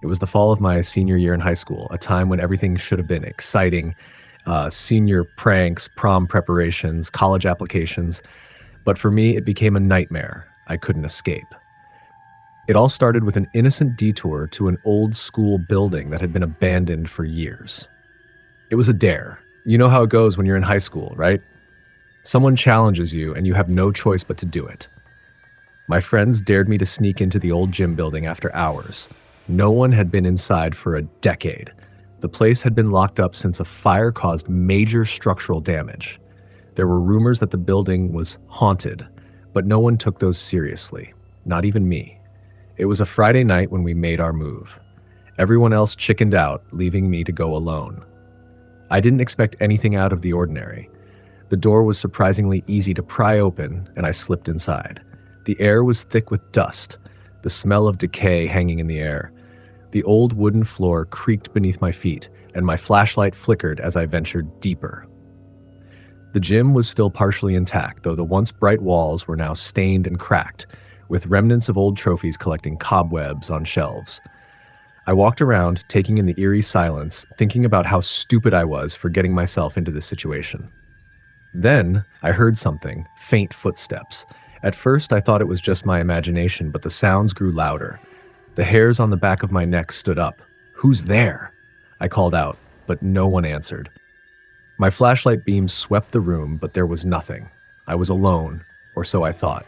It was the fall of my senior year in high school, a time when everything should have been exciting. Senior pranks, prom preparations, college applications. But for me, it became a nightmare I couldn't escape. It all started with an innocent detour to an old school building that had been abandoned for years. It was a dare. You know how it goes when you're in high school, right? Someone challenges you and you have no choice but to do it. My friends dared me to sneak into the old gym building after hours. No one had been inside for a decade. The place had been locked up since a fire caused major structural damage. There were rumors that the building was haunted, but no one took those seriously, not even me. It was a Friday night when we made our move. Everyone else chickened out, leaving me to go alone. I didn't expect anything out of the ordinary. The door was surprisingly easy to pry open, and I slipped inside. The air was thick with dust, the smell of decay hanging in the air. The old wooden floor creaked beneath my feet, and my flashlight flickered as I ventured deeper. The gym was still partially intact, though the once bright walls were now stained and cracked, with remnants of old trophies collecting cobwebs on shelves. I walked around, taking in the eerie silence, thinking about how stupid I was for getting myself into this situation. Then, I heard something, faint footsteps. At first, I thought it was just my imagination, but the sounds grew louder. The hairs on the back of my neck stood up. "Who's there?" I called out, but no one answered. My flashlight beam swept the room, but there was nothing. I was alone, or so I thought.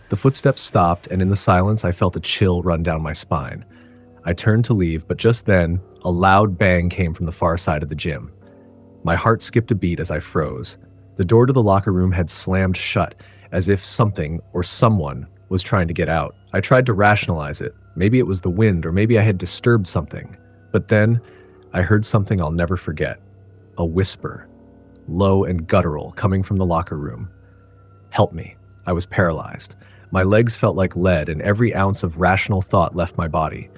The footsteps stopped, and in the silence, I felt a chill run down my spine. I turned to leave, but just then, a loud bang came from the far side of the gym. My heart skipped a beat as I froze. The door to the locker room had slammed shut, as if something or someone was trying to get out. I tried to rationalize it. Maybe it was the wind, or maybe I had disturbed something. But then, I heard something I'll never forget. A whisper, low and guttural, coming from the locker room. "Help me." I was paralyzed. My legs felt like lead, and every ounce of rational thought left my body.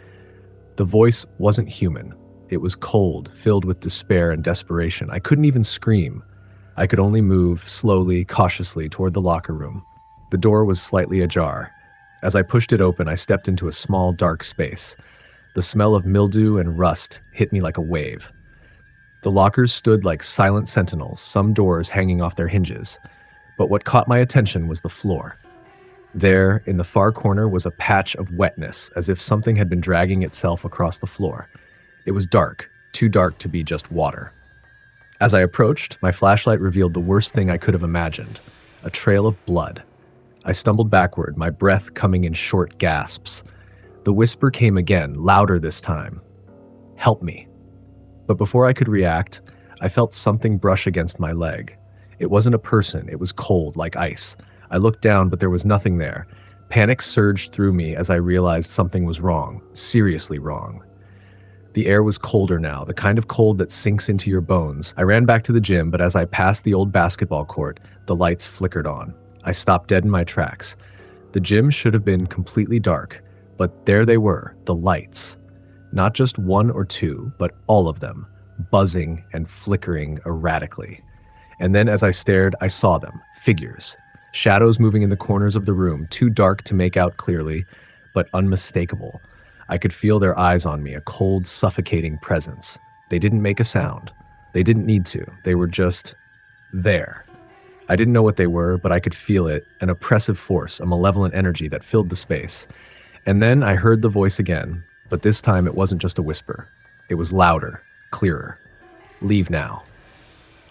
The voice wasn't human. It was cold, filled with despair and desperation. I couldn't even scream. I could only move slowly, cautiously toward the locker room. The door was slightly ajar. As I pushed it open, I stepped into a small, dark space. The smell of mildew and rust hit me like a wave. The lockers stood like silent sentinels, some doors hanging off their hinges. But what caught my attention was the floor. There, in the far corner, was a patch of wetness, as if something had been dragging itself across the floor. It was dark, too dark to be just water. As I approached, my flashlight revealed the worst thing I could have imagined, a trail of blood. I stumbled backward, my breath coming in short gasps. The whisper came again, louder this time. "Help me." But before I could react, I felt something brush against my leg. It wasn't a person, it was cold, like ice. I looked down, but there was nothing there. Panic surged through me as I realized something was wrong, seriously wrong. The air was colder now, the kind of cold that sinks into your bones. I ran back to the gym, but as I passed the old basketball court, the lights flickered on. I stopped dead in my tracks. The gym should have been completely dark, but there they were, the lights. Not just one or two, but all of them, buzzing and flickering erratically. And then as I stared, I saw them, figures. Shadows moving in the corners of the room, too dark to make out clearly, but unmistakable. I could feel their eyes on me, a cold, suffocating presence. They didn't make a sound. They didn't need to. They were just there. I didn't know what they were, but I could feel it, an oppressive force, a malevolent energy that filled the space. And then I heard the voice again, but this time it wasn't just a whisper. It was louder, clearer. "Leave now."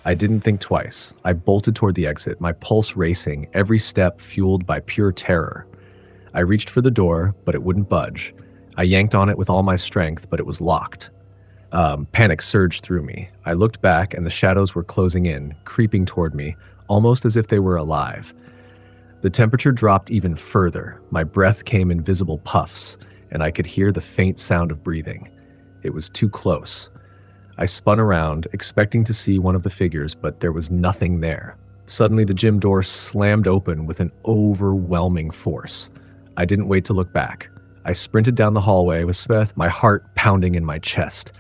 I didn't think twice. I bolted toward the exit, my pulse racing, every step fueled by pure terror. I reached for the door, but it wouldn't budge. I yanked on it with all my strength, but it was locked. Panic surged through me. I looked back, and the shadows were closing in, creeping toward me, almost as if they were alive. The temperature dropped even further. My breath came in visible puffs, and I could hear the faint sound of breathing. It was too close. I spun around, expecting to see one of the figures, but there was nothing there. Suddenly, the gym door slammed open with an overwhelming force. I didn't wait to look back. I sprinted down the hallway with Smith, my heart pounding in my chest.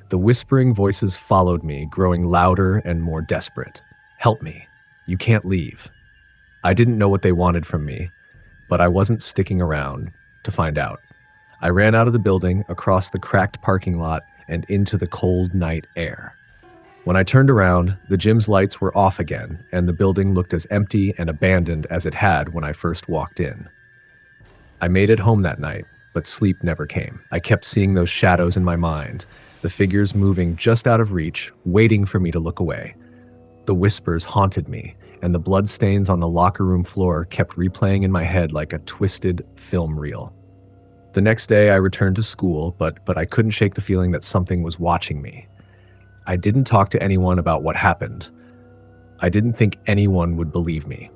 The whispering voices followed me, growing louder and more desperate. "Help me. You can't leave." I didn't know what they wanted from me, but I wasn't sticking around to find out. I ran out of the building, across the cracked parking lot, and into the cold night air. When I turned around, the gym's lights were off again, and the building looked as empty and abandoned as it had when I first walked in. I made it home that night, but sleep never came. I kept seeing those shadows in my mind, the figures moving just out of reach, waiting for me to look away. The whispers haunted me, and the bloodstains on the locker room floor kept replaying in my head like a twisted film reel. The next day, I returned to school, but I couldn't shake the feeling that something was watching me. I didn't talk to anyone about what happened. I didn't think anyone would believe me.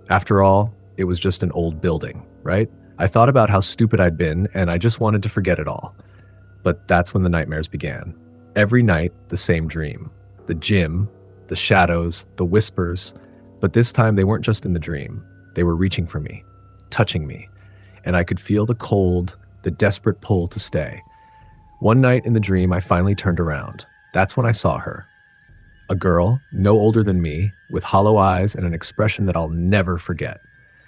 After all, it was just an old building, right? I thought about how stupid I'd been, and I just wanted to forget it all. But that's when the nightmares began. Every night, the same dream. The gym, the shadows, the whispers. But this time, they weren't just in the dream. They were reaching for me, touching me. And I could feel the cold, the desperate pull to stay. One night in the dream, I finally turned around. That's when I saw her. A girl, no older than me, with hollow eyes and an expression that I'll never forget.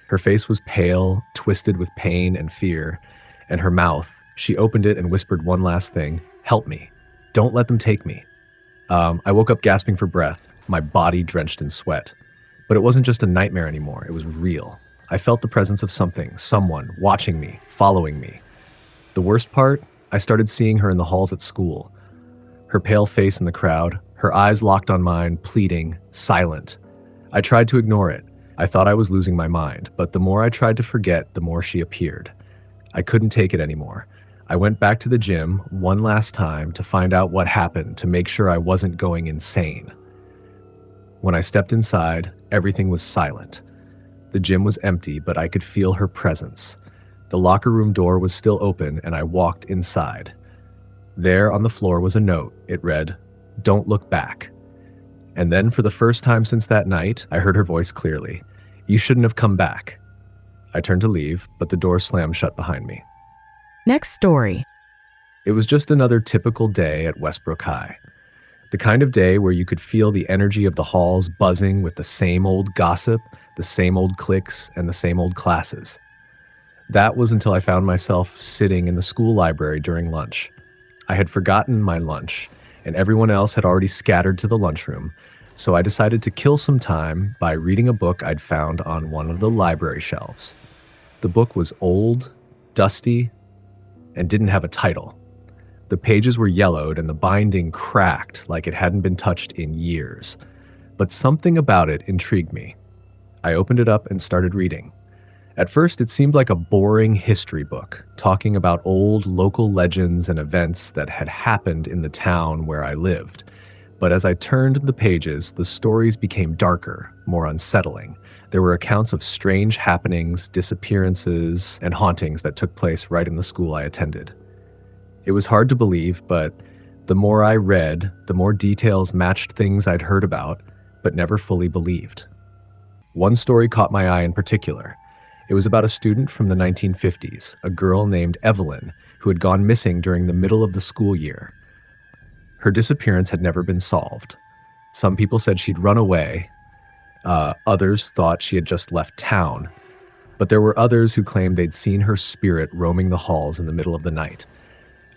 Her face was pale, twisted with pain and fear, and her mouth, she opened it and whispered one last thing: "Help me. Don't let them take me." I woke up gasping for breath, my body drenched in sweat. But it wasn't just a nightmare anymore, it was real. I felt the presence of something, someone, watching me, following me. The worst part, I started seeing her in the halls at school. Her pale face in the crowd, her eyes locked on mine, pleading, silent. I tried to ignore it. I thought I was losing my mind, but the more I tried to forget, the more she appeared. I couldn't take it anymore. I went back to the gym one last time to find out what happened, to make sure I wasn't going insane. When I stepped inside, everything was silent. The gym was empty, but I could feel her presence. The locker room door was still open, and I walked inside. There on the floor was a note. It read, "Don't look back." And then for the first time since that night, I heard her voice clearly. "You shouldn't have come back." I turned to leave, but the door slammed shut behind me. Next story. It was just another typical day at Westbrook High. The kind of day where you could feel the energy of the halls buzzing with the same old gossip, the same old cliques, and the same old classes. That was until I found myself sitting in the school library during lunch. I had forgotten my lunch, and everyone else had already scattered to the lunchroom, so I decided to kill some time by reading a book I'd found on one of the library shelves. The book was old, dusty, and didn't have a title. The pages were yellowed and the binding cracked like it hadn't been touched in years. But something about it intrigued me. I opened it up and started reading. At first, it seemed like a boring history book, talking about old local legends and events that had happened in the town where I lived. But as I turned the pages, the stories became darker, more unsettling. There were accounts of strange happenings, disappearances, and hauntings that took place right in the school I attended. It was hard to believe, but the more I read, the more details matched things I'd heard about, but never fully believed. One story caught my eye in particular. It was about a student from the 1950s, a girl named Evelyn, who had gone missing during the middle of the school year. Her disappearance had never been solved. Some people said she'd run away. Others thought she had just left town. But there were others who claimed they'd seen her spirit roaming the halls in the middle of the night.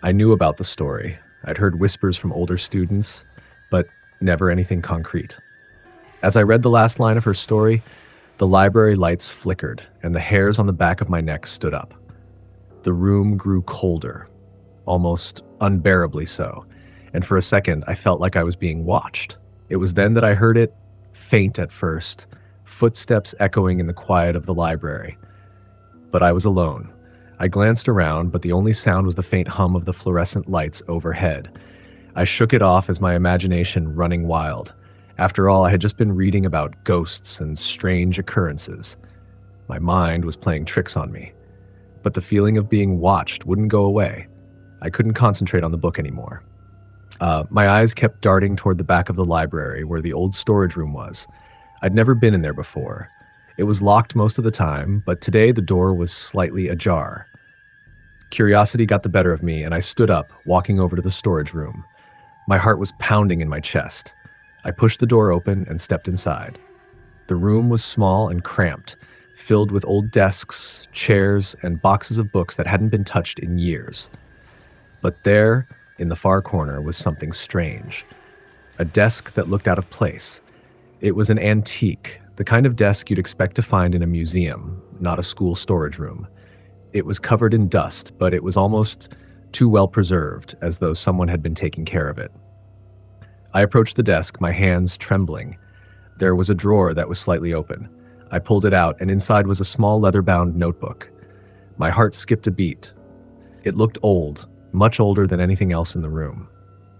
I knew about the story. I'd heard whispers from older students, but never anything concrete. As I read the last line of her story, the library lights flickered, and the hairs on the back of my neck stood up. The room grew colder, almost unbearably so, and for a second I felt like I was being watched. It was then that I heard it, faint at first, footsteps echoing in the quiet of the library. But I was alone. I glanced around, but the only sound was the faint hum of the fluorescent lights overhead. I shook it off as my imagination running wild. After all, I had just been reading about ghosts and strange occurrences. My mind was playing tricks on me. But the feeling of being watched wouldn't go away. I couldn't concentrate on the book anymore. My eyes kept darting toward the back of the library where the old storage room was. I'd never been in there before. It was locked most of the time, but today the door was slightly ajar. Curiosity got the better of me, and I stood up, walking over to the storage room. My heart was pounding in my chest. I pushed the door open and stepped inside. The room was small and cramped. filled with old desks, chairs, and boxes of books that hadn't been touched in years. But there, in the far corner, was something strange. A desk that looked out of place. It was an antique, the kind of desk you'd expect to find in a museum, not a school storage room. It was covered in dust, but it was almost too well preserved, as though someone had been taking care of it. I approached the desk, my hands trembling. There was a drawer that was slightly open. I pulled it out, and inside was a small leather-bound notebook. My heart skipped a beat. It looked old, much older than anything else in the room.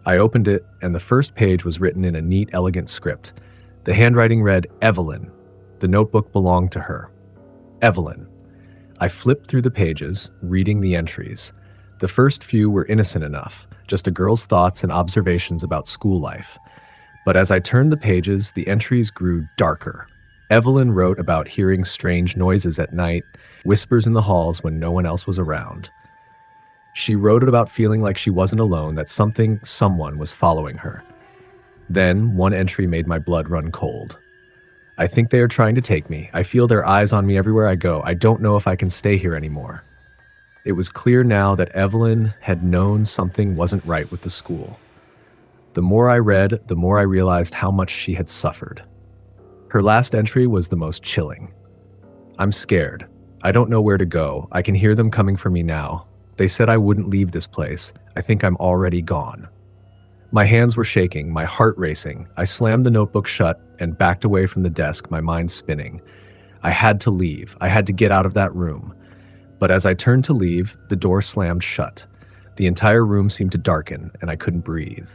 I opened it, and the first page was written in a neat, elegant script. The handwriting read, Evelyn. The notebook belonged to her. Evelyn. I flipped through the pages, reading the entries. The first few were innocent enough, just a girl's thoughts and observations about school life. But as I turned the pages, the entries grew darker. Evelyn wrote about hearing strange noises at night, whispers in the halls when no one else was around. She wrote about feeling like she wasn't alone, that someone was following her. Then, one entry made my blood run cold. I think they are trying to take me. I feel their eyes on me everywhere I go. I don't know if I can stay here anymore. It was clear now that Evelyn had known something wasn't right with the school. The more I read, the more I realized how much she had suffered. Her last entry was the most chilling. I'm scared. I don't know where to go. I can hear them coming for me now. They said I wouldn't leave this place. I think I'm already gone. My hands were shaking, my heart racing. I slammed the notebook shut and backed away from the desk, my mind spinning. I had to leave. I had to get out of that room. But as I turned to leave, the door slammed shut. The entire room seemed to darken, and I couldn't breathe.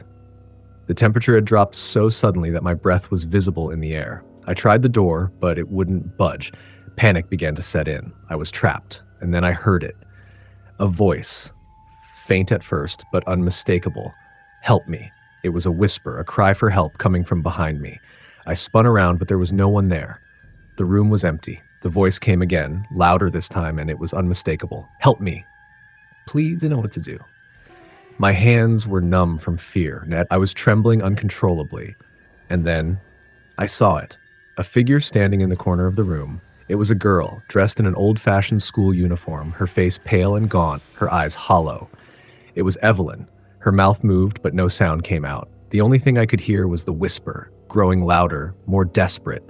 The temperature had dropped so suddenly that my breath was visible in the air. I tried the door, but it wouldn't budge. Panic began to set in. I was trapped, and then I heard it. A voice, faint at first, but unmistakable. Help me. It was a whisper, a cry for help coming from behind me. I spun around, but there was no one there. The room was empty. The voice came again, louder this time, and it was unmistakable. Help me. Please, didn't know what to do. My hands were numb from fear. I was trembling uncontrollably. And then I saw it. A figure standing in the corner of the room. It was a girl, dressed in an old-fashioned school uniform, her face pale and gaunt, her eyes hollow. It was Evelyn. Her mouth moved, but no sound came out. The only thing I could hear was the whisper, growing louder, more desperate,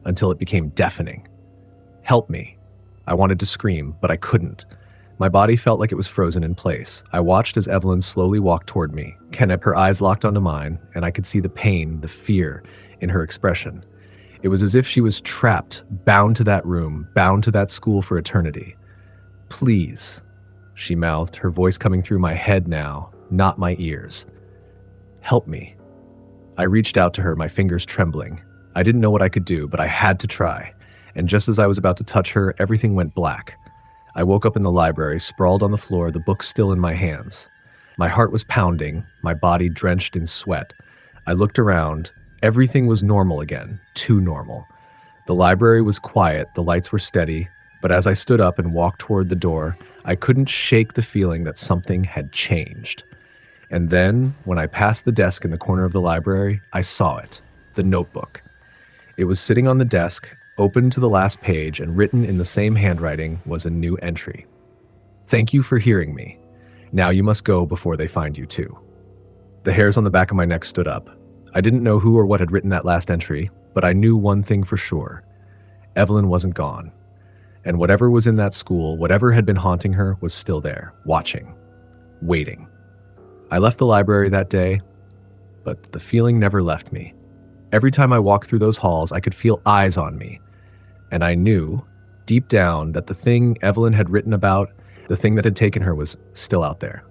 until it became deafening. Help me. I wanted to scream, but I couldn't. My body felt like it was frozen in place. I watched as Evelyn slowly walked toward me. Her eyes locked onto mine, and I could see the pain, the fear in her expression. It was as if she was trapped, bound to that room, bound to that school for eternity. Please, she mouthed, her voice coming through my head now, not my ears. Help me. I reached out to her, my fingers trembling. I didn't know what I could do, but I had to try. And just as I was about to touch her, everything went black. I woke up in the library, sprawled on the floor, the book still in my hands. My heart was pounding, my body drenched in sweat. I looked around. Everything was normal again, too normal. The library was quiet, the lights were steady, but as I stood up and walked toward the door, I couldn't shake the feeling that something had changed. And then, when I passed the desk in the corner of the library, I saw it, the notebook. It was sitting on the desk, open to the last page, and written in the same handwriting was a new entry. Thank you for hearing me. Now you must go before they find you too. The hairs on the back of my neck stood up. I didn't know who or what had written that last entry, but I knew one thing for sure. Evelyn wasn't gone. And whatever was in that school, whatever had been haunting her, was still there, watching, waiting. I left the library that day, but the feeling never left me. Every time I walked through those halls, I could feel eyes on me. And I knew, deep down, that the thing Evelyn had written about, the thing that had taken her, was still out there.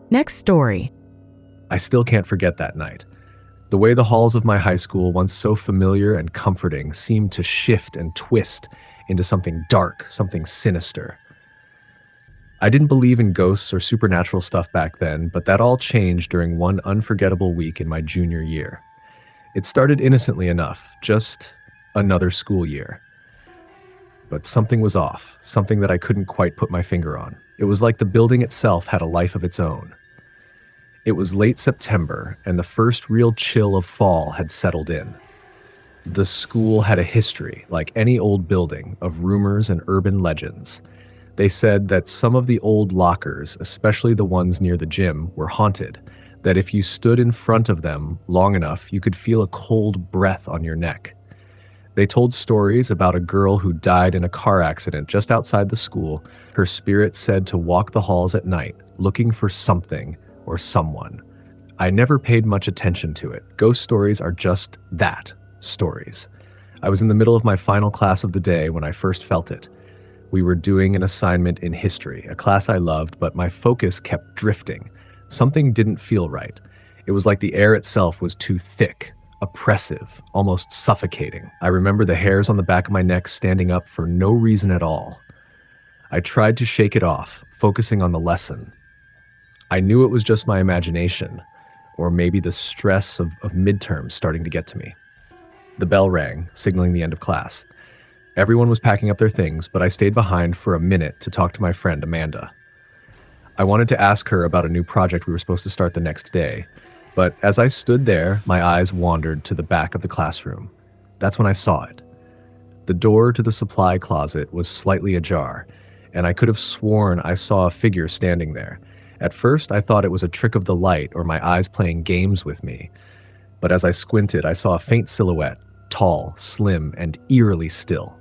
Next story. I still can't forget that night. The way the halls of my high school, once so familiar and comforting, seemed to shift and twist into something dark, something sinister. I didn't believe in ghosts or supernatural stuff back then, but that all changed during one unforgettable week in my junior year. It started innocently enough, just another school year. But something was off, something that I couldn't quite put my finger on. It was like the building itself had a life of its own. It was late September, and the first real chill of fall had settled in. The school had a history, like any old building, of rumors and urban legends. They said that some of the old lockers, especially the ones near the gym, were haunted, that if you stood in front of them long enough, you could feel a cold breath on your neck. They told stories about a girl who died in a car accident just outside the school. Her spirit said to walk the halls at night, looking for something or someone. I never paid much attention to it. Ghost stories are just that, stories. I was in the middle of my final class of the day when I first felt it. We were doing an assignment in history, a class I loved, but my focus kept drifting. Something didn't feel right. It was like the air itself was too thick, oppressive, almost suffocating. I remember the hairs on the back of my neck standing up for no reason at all. I tried to shake it off, focusing on the lesson. I knew it was just my imagination, or maybe the stress of midterms starting to get to me. The bell rang, signaling the end of class. Everyone was packing up their things, but I stayed behind for a minute to talk to my friend Amanda. I wanted to ask her about a new project we were supposed to start the next day, but as I stood there, my eyes wandered to the back of the classroom. That's when I saw it. The door to the supply closet was slightly ajar, and I could have sworn I saw a figure standing there. At first, I thought it was a trick of the light or my eyes playing games with me, but as I squinted, I saw a faint silhouette, tall, slim, and eerily still.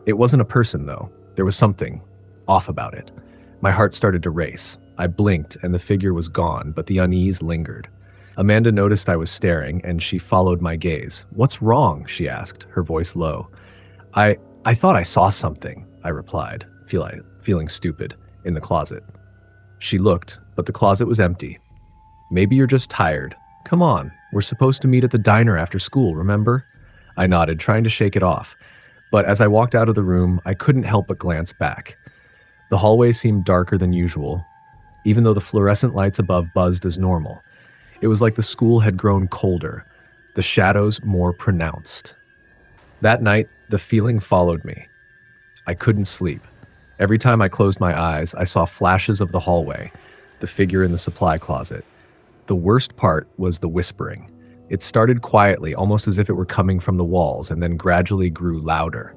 It wasn't a person, though. There was something off about it. My heart started to race. I blinked, and the figure was gone, but the unease lingered. Amanda noticed I was staring, and she followed my gaze. "What's wrong?" she asked, her voice low. I thought I saw something," I replied, feeling stupid, in the closet. She looked, but the closet was empty. "Maybe you're just tired. Come on, we're supposed to meet at the diner after school, remember?" I nodded, trying to shake it off. But as I walked out of the room, I couldn't help but glance back. The hallway seemed darker than usual, even though the fluorescent lights above buzzed as normal. It was like the school had grown colder, the shadows more pronounced. That night, the feeling followed me. I couldn't sleep. Every time I closed my eyes, I saw flashes of the hallway, the figure in the supply closet. The worst part was the whispering. It started quietly, almost as if it were coming from the walls, and then gradually grew louder.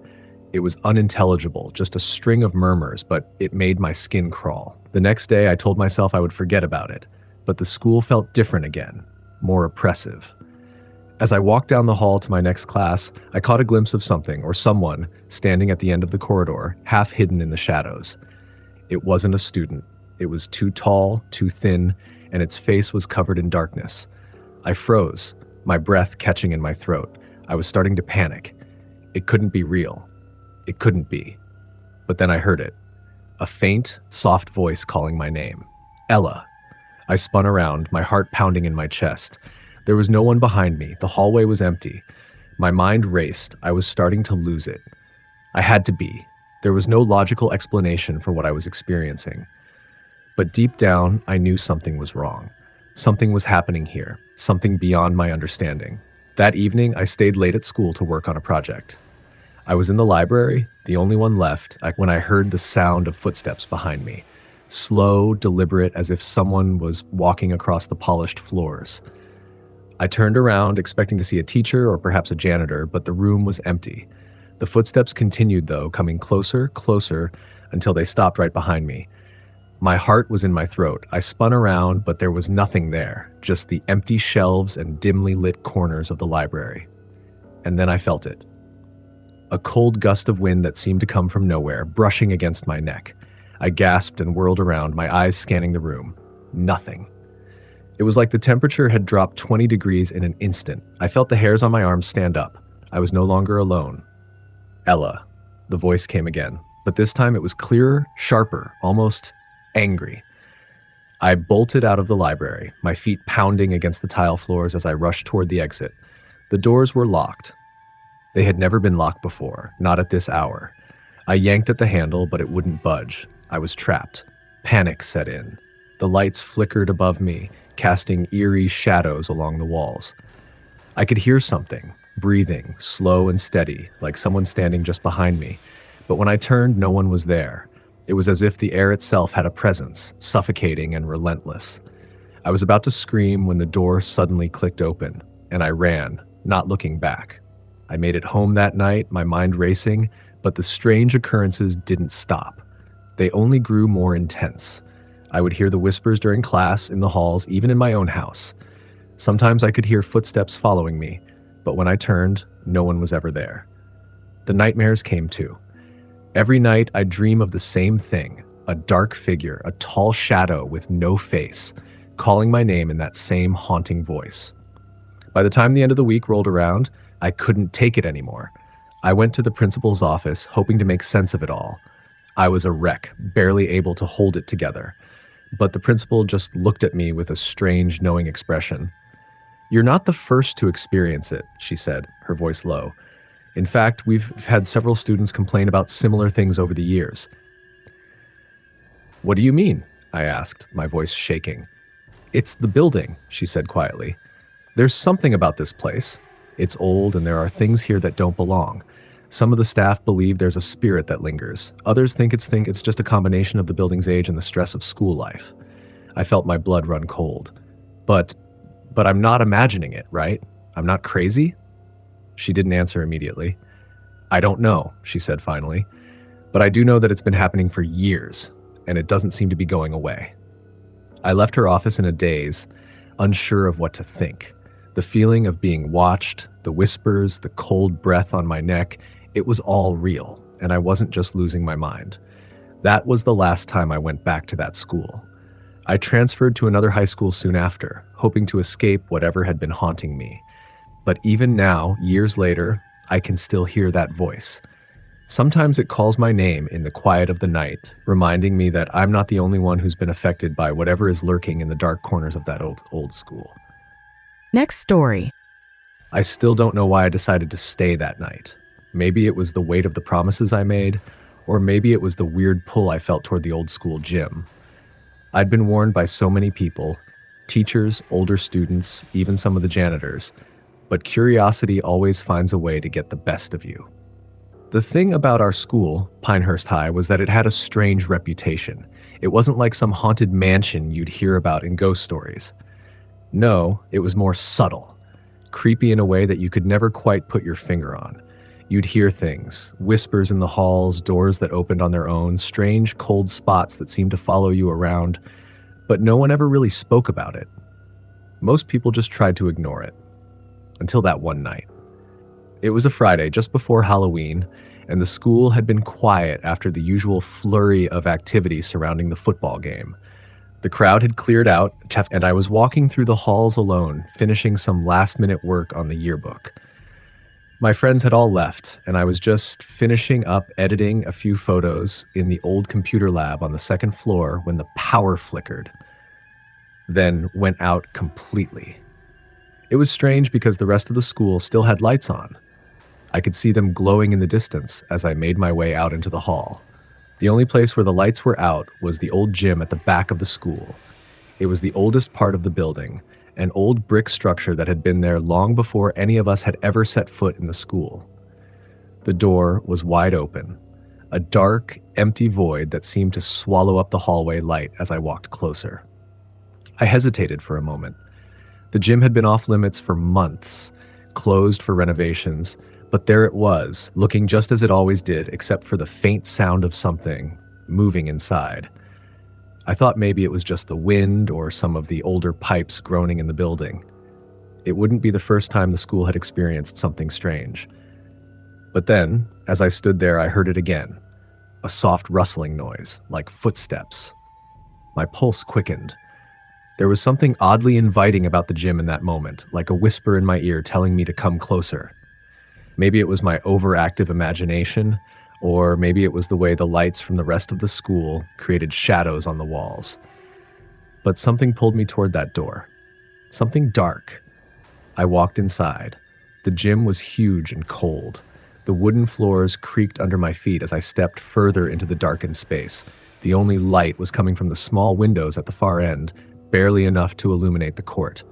It was unintelligible, just a string of murmurs, but it made my skin crawl. The next day, I told myself I would forget about it, but the school felt different again, more oppressive. As I walked down the hall to my next class, I caught a glimpse of something or someone standing at the end of the corridor, half hidden in the shadows. It wasn't a student. It was too tall, too thin, and its face was covered in darkness. I froze, my breath catching in my throat. I was starting to panic. It couldn't be real. It couldn't be. But then I heard it. A faint, soft voice calling my name. Ella. I spun around, my heart pounding in my chest. There was no one behind me. The hallway was empty. My mind raced. I was starting to lose it. I had to be. There was no logical explanation for what I was experiencing. But deep down, I knew something was wrong. Something was happening here, something beyond my understanding. That evening, I stayed late at school to work on a project. I was in the library, the only one left, when I heard the sound of footsteps behind me. Slow, deliberate, as if someone was walking across the polished floors. I turned around, expecting to see a teacher or perhaps a janitor, but the room was empty. The footsteps continued, though, coming closer, closer, until they stopped right behind me. My heart was in my throat. I spun around, but there was nothing there, just the empty shelves and dimly lit corners of the library. And then I felt it. A cold gust of wind that seemed to come from nowhere, brushing against my neck. I gasped and whirled around, my eyes scanning the room. Nothing. It was like the temperature had dropped 20 degrees in an instant. I felt the hairs on my arms stand up. I was no longer alone. Ella. The voice came again, but this time it was clearer, sharper, almost angry. I bolted out of the library, my feet pounding against the tile floors as I rushed toward the exit. The doors were locked. They had never been locked before, not at this hour. I yanked at the handle, but it wouldn't budge. I was trapped. Panic set in. The lights flickered above me, casting eerie shadows along the walls. I could hear something, breathing, slow and steady, like someone standing just behind me. But when I turned, no one was there. It was as if the air itself had a presence, suffocating and relentless. I was about to scream when the door suddenly clicked open, and I ran, not looking back. I made it home that night, my mind racing, but the strange occurrences didn't stop. They only grew more intense. I would hear the whispers during class, in the halls, even in my own house. Sometimes I could hear footsteps following me, but when I turned, no one was ever there. The nightmares came too. Every night I'd dream of the same thing, a dark figure, a tall shadow with no face, calling my name in that same haunting voice. By the time the end of the week rolled around, I couldn't take it anymore. I went to the principal's office, hoping to make sense of it all. I was a wreck, barely able to hold it together. But the principal just looked at me with a strange, knowing expression. "You're not the first to experience it," she said, her voice low. "In fact, we've had several students complain about similar things over the years." "What do you mean?" I asked, my voice shaking. "It's the building," she said quietly. "There's something about this place. It's old and there are things here that don't belong. Some of the staff believe there's a spirit that lingers. Others think it's just a combination of the building's age and the stress of school life." I felt my blood run cold. But I'm not imagining it, right? I'm not crazy?" She didn't answer immediately. "I don't know," she said finally. "But I do know that it's been happening for years, and it doesn't seem to be going away." I left her office in a daze, unsure of what to think. The feeling of being watched, the whispers, the cold breath on my neck, it was all real, and I wasn't just losing my mind. That was the last time I went back to that school. I transferred to another high school soon after, hoping to escape whatever had been haunting me. But even now, years later, I can still hear that voice. Sometimes it calls my name in the quiet of the night, reminding me that I'm not the only one who's been affected by whatever is lurking in the dark corners of that old school. Next story. I still don't know why I decided to stay that night. Maybe it was the weight of the promises I made, or maybe it was the weird pull I felt toward the old school gym. I'd been warned by so many people, teachers, older students, even some of the janitors, but curiosity always finds a way to get the best of you. The thing about our school, Pinehurst High, was that it had a strange reputation. It wasn't like some haunted mansion you'd hear about in ghost stories. No, it was more subtle, creepy in a way that you could never quite put your finger on. You'd hear things, whispers in the halls, doors that opened on their own, strange cold spots that seemed to follow you around, but no one ever really spoke about it. Most people just tried to ignore it. Until that one night. It was a Friday just before Halloween, and the school had been quiet after the usual flurry of activity surrounding the football game. The crowd had cleared out, and I was walking through the halls alone, finishing some last-minute work on the yearbook. My friends had all left, and I was just finishing up editing a few photos in the old computer lab on the second floor when the power flickered, then went out completely. It was strange because the rest of the school still had lights on. I could see them glowing in the distance as I made my way out into the hall. The only place where the lights were out was the old gym at the back of the school. It was the oldest part of the building, an old brick structure that had been there long before any of us had ever set foot in the school. The door was wide open, a dark, empty void that seemed to swallow up the hallway light as I walked closer. I hesitated for a moment. The gym had been off limits for months, closed for renovations, but there it was, looking just as it always did, except for the faint sound of something moving inside. I thought maybe it was just the wind or some of the older pipes groaning in the building. It wouldn't be the first time the school had experienced something strange. But then, as I stood there, I heard it again, a soft rustling noise, like footsteps. My pulse quickened. There was something oddly inviting about the gym in that moment, like a whisper in my ear telling me to come closer. Maybe it was my overactive imagination, or maybe it was the way the lights from the rest of the school created shadows on the walls. But something pulled me toward that door. Something dark. I walked inside. The gym was huge and cold. The wooden floors creaked under my feet as I stepped further into the darkened space. The only light was coming from the small windows at the far end, barely enough to illuminate the court.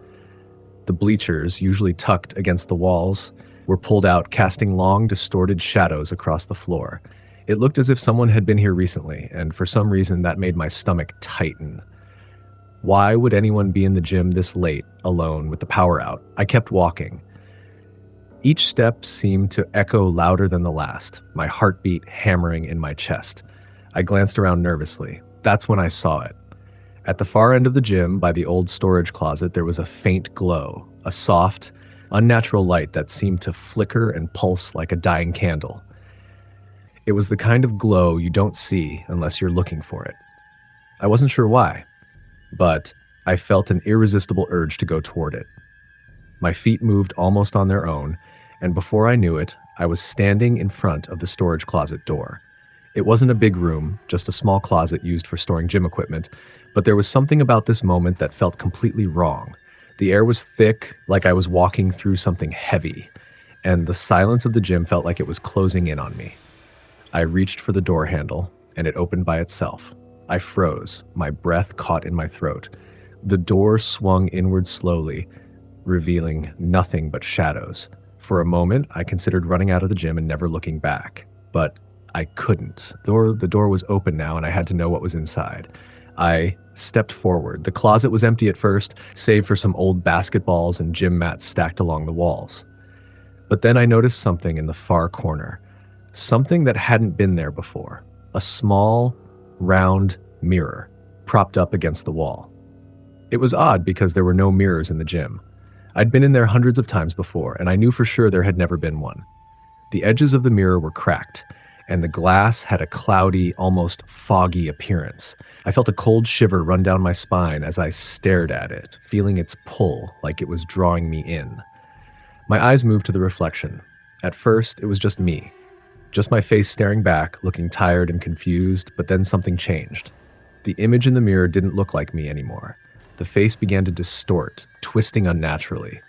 The bleachers, usually tucked against the walls, were pulled out, casting long, distorted shadows across the floor. It looked as if someone had been here recently, and for some reason that made my stomach tighten. Why would anyone be in the gym this late, alone, with the power out? I kept walking. Each step seemed to echo louder than the last, my heartbeat hammering in my chest. I glanced around nervously. That's when I saw it. At the far end of the gym, by the old storage closet, there was a faint glow, a soft, unnatural light that seemed to flicker and pulse like a dying candle. It was the kind of glow you don't see unless you're looking for it. I wasn't sure why, but I felt an irresistible urge to go toward it. My feet moved almost on their own, and before I knew it, I was standing in front of the storage closet door. It wasn't a big room, just a small closet used for storing gym equipment, but there was something about this moment that felt completely wrong. The air was thick, like I was walking through something heavy, and the silence of the gym felt like it was closing in on me. I reached for the door handle, and it opened by itself. I froze, my breath caught in my throat. The door swung inward slowly, revealing nothing but shadows. For a moment, I considered running out of the gym and never looking back, but I couldn't. The door was open now, and I had to know what was inside. I stepped forward. The closet was empty at first, save for some old basketballs and gym mats stacked along the walls. But then I noticed something in the far corner, something that hadn't been there before. A small, round mirror propped up against the wall. It was odd because there were no mirrors in the gym. I'd been in there hundreds of times before, and I knew for sure there had never been one. The edges of the mirror were cracked, and the glass had a cloudy, almost foggy appearance. I felt a cold shiver run down my spine as I stared at it, feeling its pull like it was drawing me in. My eyes moved to the reflection. At first, it was just me. Just my face staring back, looking tired and confused, but then something changed. The image in the mirror didn't look like me anymore. The face began to distort, twisting unnaturally.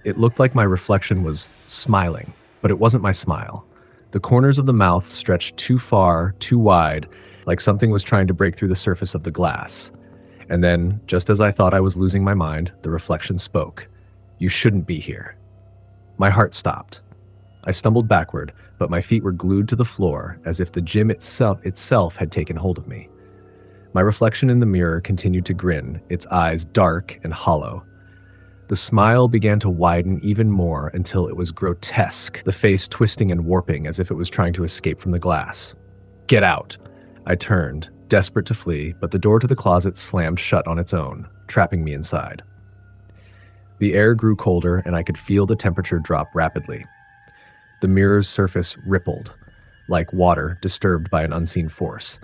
It looked like my reflection was smiling, but it wasn't my smile. The corners of the mouth stretched too far, too wide, like something was trying to break through the surface of the glass. And then, just as I thought I was losing my mind, the reflection spoke. "You shouldn't be here." My heart stopped. I stumbled backward, but my feet were glued to the floor as if the gym itself had taken hold of me. My reflection in the mirror continued to grin, its eyes dark and hollow. The smile began to widen even more until it was grotesque, the face twisting and warping as if it was trying to escape from the glass. "Get out!" I turned, desperate to flee, but the door to the closet slammed shut on its own, trapping me inside. The air grew colder, and I could feel the temperature drop rapidly. The mirror's surface rippled, like water disturbed by an unseen force.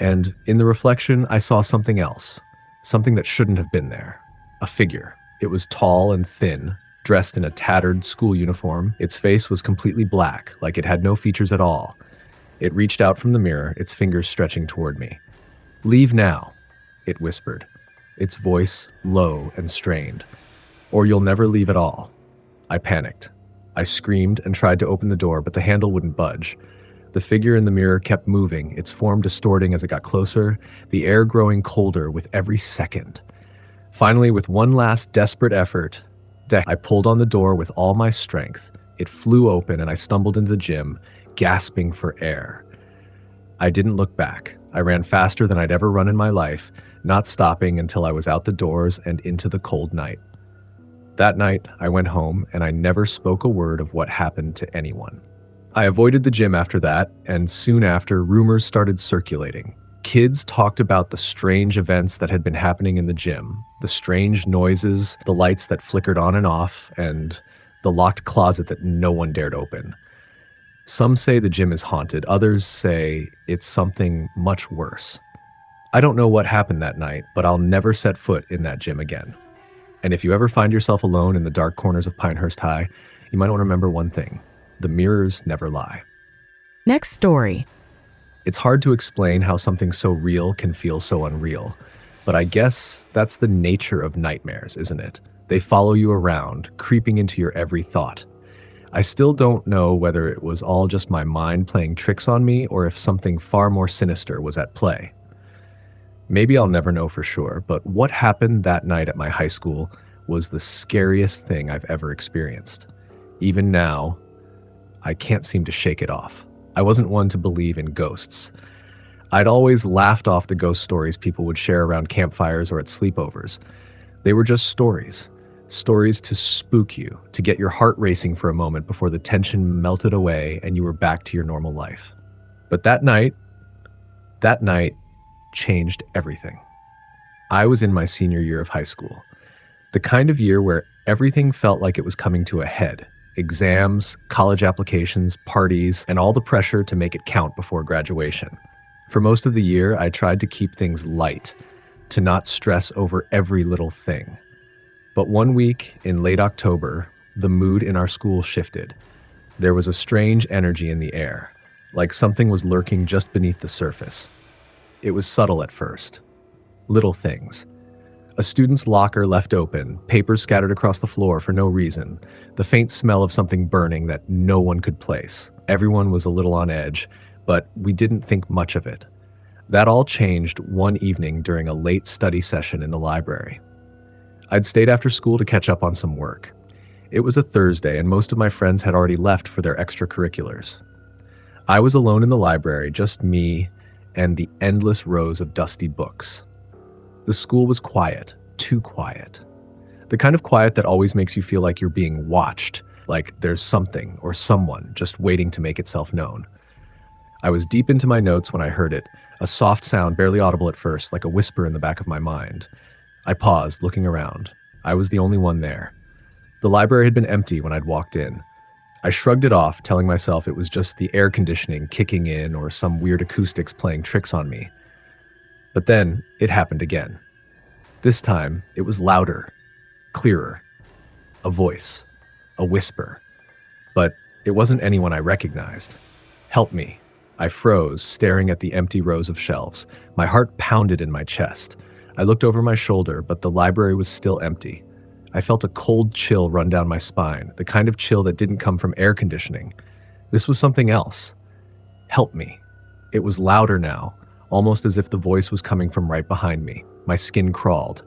And in the reflection, I saw something else, something that shouldn't have been there. A figure. It was tall and thin, dressed in a tattered school uniform. Its face was completely black, like it had no features at all. It reached out from the mirror, its fingers stretching toward me. "Leave now," it whispered, its voice low and strained. "Or you'll never leave at all." I panicked. I screamed and tried to open the door, but the handle wouldn't budge. The figure in the mirror kept moving, its form distorting as it got closer, the air growing colder with every second. Finally, with one last desperate effort, I pulled on the door with all my strength. It flew open and I stumbled into the gym, gasping for air. I didn't look back. I ran faster than I'd ever run in my life, not stopping until I was out the doors and into the cold night. That night, I went home and I never spoke a word of what happened to anyone. I avoided the gym after that, and soon after, rumors started circulating. Kids talked about the strange events that had been happening in the gym, the strange noises, the lights that flickered on and off, and the locked closet that no one dared open. Some say the gym is haunted, others say it's something much worse. I don't know what happened that night, but I'll never set foot in that gym again. And if you ever find yourself alone in the dark corners of Pinehurst High, you might want to remember one thing. The mirrors never lie. Next story. It's hard to explain how something so real can feel so unreal, but I guess that's the nature of nightmares, isn't it? They follow you around, creeping into your every thought. I still don't know whether it was all just my mind playing tricks on me or if something far more sinister was at play. Maybe I'll never know for sure, but what happened that night at my high school was the scariest thing I've ever experienced. Even now, I can't seem to shake it off. I wasn't one to believe in ghosts. I'd always laughed off the ghost stories people would share around campfires or at sleepovers. They were just stories Stories to spook you, to get your heart racing for a moment before the tension melted away and you were back to your normal life. But that night changed everything. I was in my senior year of high school, the kind of year where everything felt like it was coming to a head. Exams, college applications, parties, and all the pressure to make it count before graduation. For most of the year, I tried to keep things light, to not stress over every little thing. But one week in late October, the mood in our school shifted. There was a strange energy in the air, like something was lurking just beneath the surface. It was subtle at first. Little things. A student's locker left open, papers scattered across the floor for no reason, the faint smell of something burning that no one could place. Everyone was a little on edge, but we didn't think much of it. That all changed one evening during a late study session in the library. I'd stayed after school to catch up on some work. It was a Thursday, and most of my friends had already left for their extracurriculars. I was alone in the library, just me and the endless rows of dusty books. The school was quiet, too quiet. The kind of quiet that always makes you feel like you're being watched, like there's something or someone just waiting to make itself known. I was deep into my notes when I heard it, a soft sound barely audible at first, like a whisper in the back of my mind. I paused, looking around. I was the only one there. The library had been empty when I'd walked in. I shrugged it off, telling myself it was just the air conditioning kicking in or some weird acoustics playing tricks on me. But then it happened again. This time, it was louder, clearer. A voice, a whisper. But it wasn't anyone I recognized. Help me. I froze, staring at the empty rows of shelves. My heart pounded in my chest. I looked over my shoulder, but the library was still empty. I felt a cold chill run down my spine, the kind of chill that didn't come from air conditioning. This was something else. Help me. It was louder now, almost as if the voice was coming from right behind me. My skin crawled.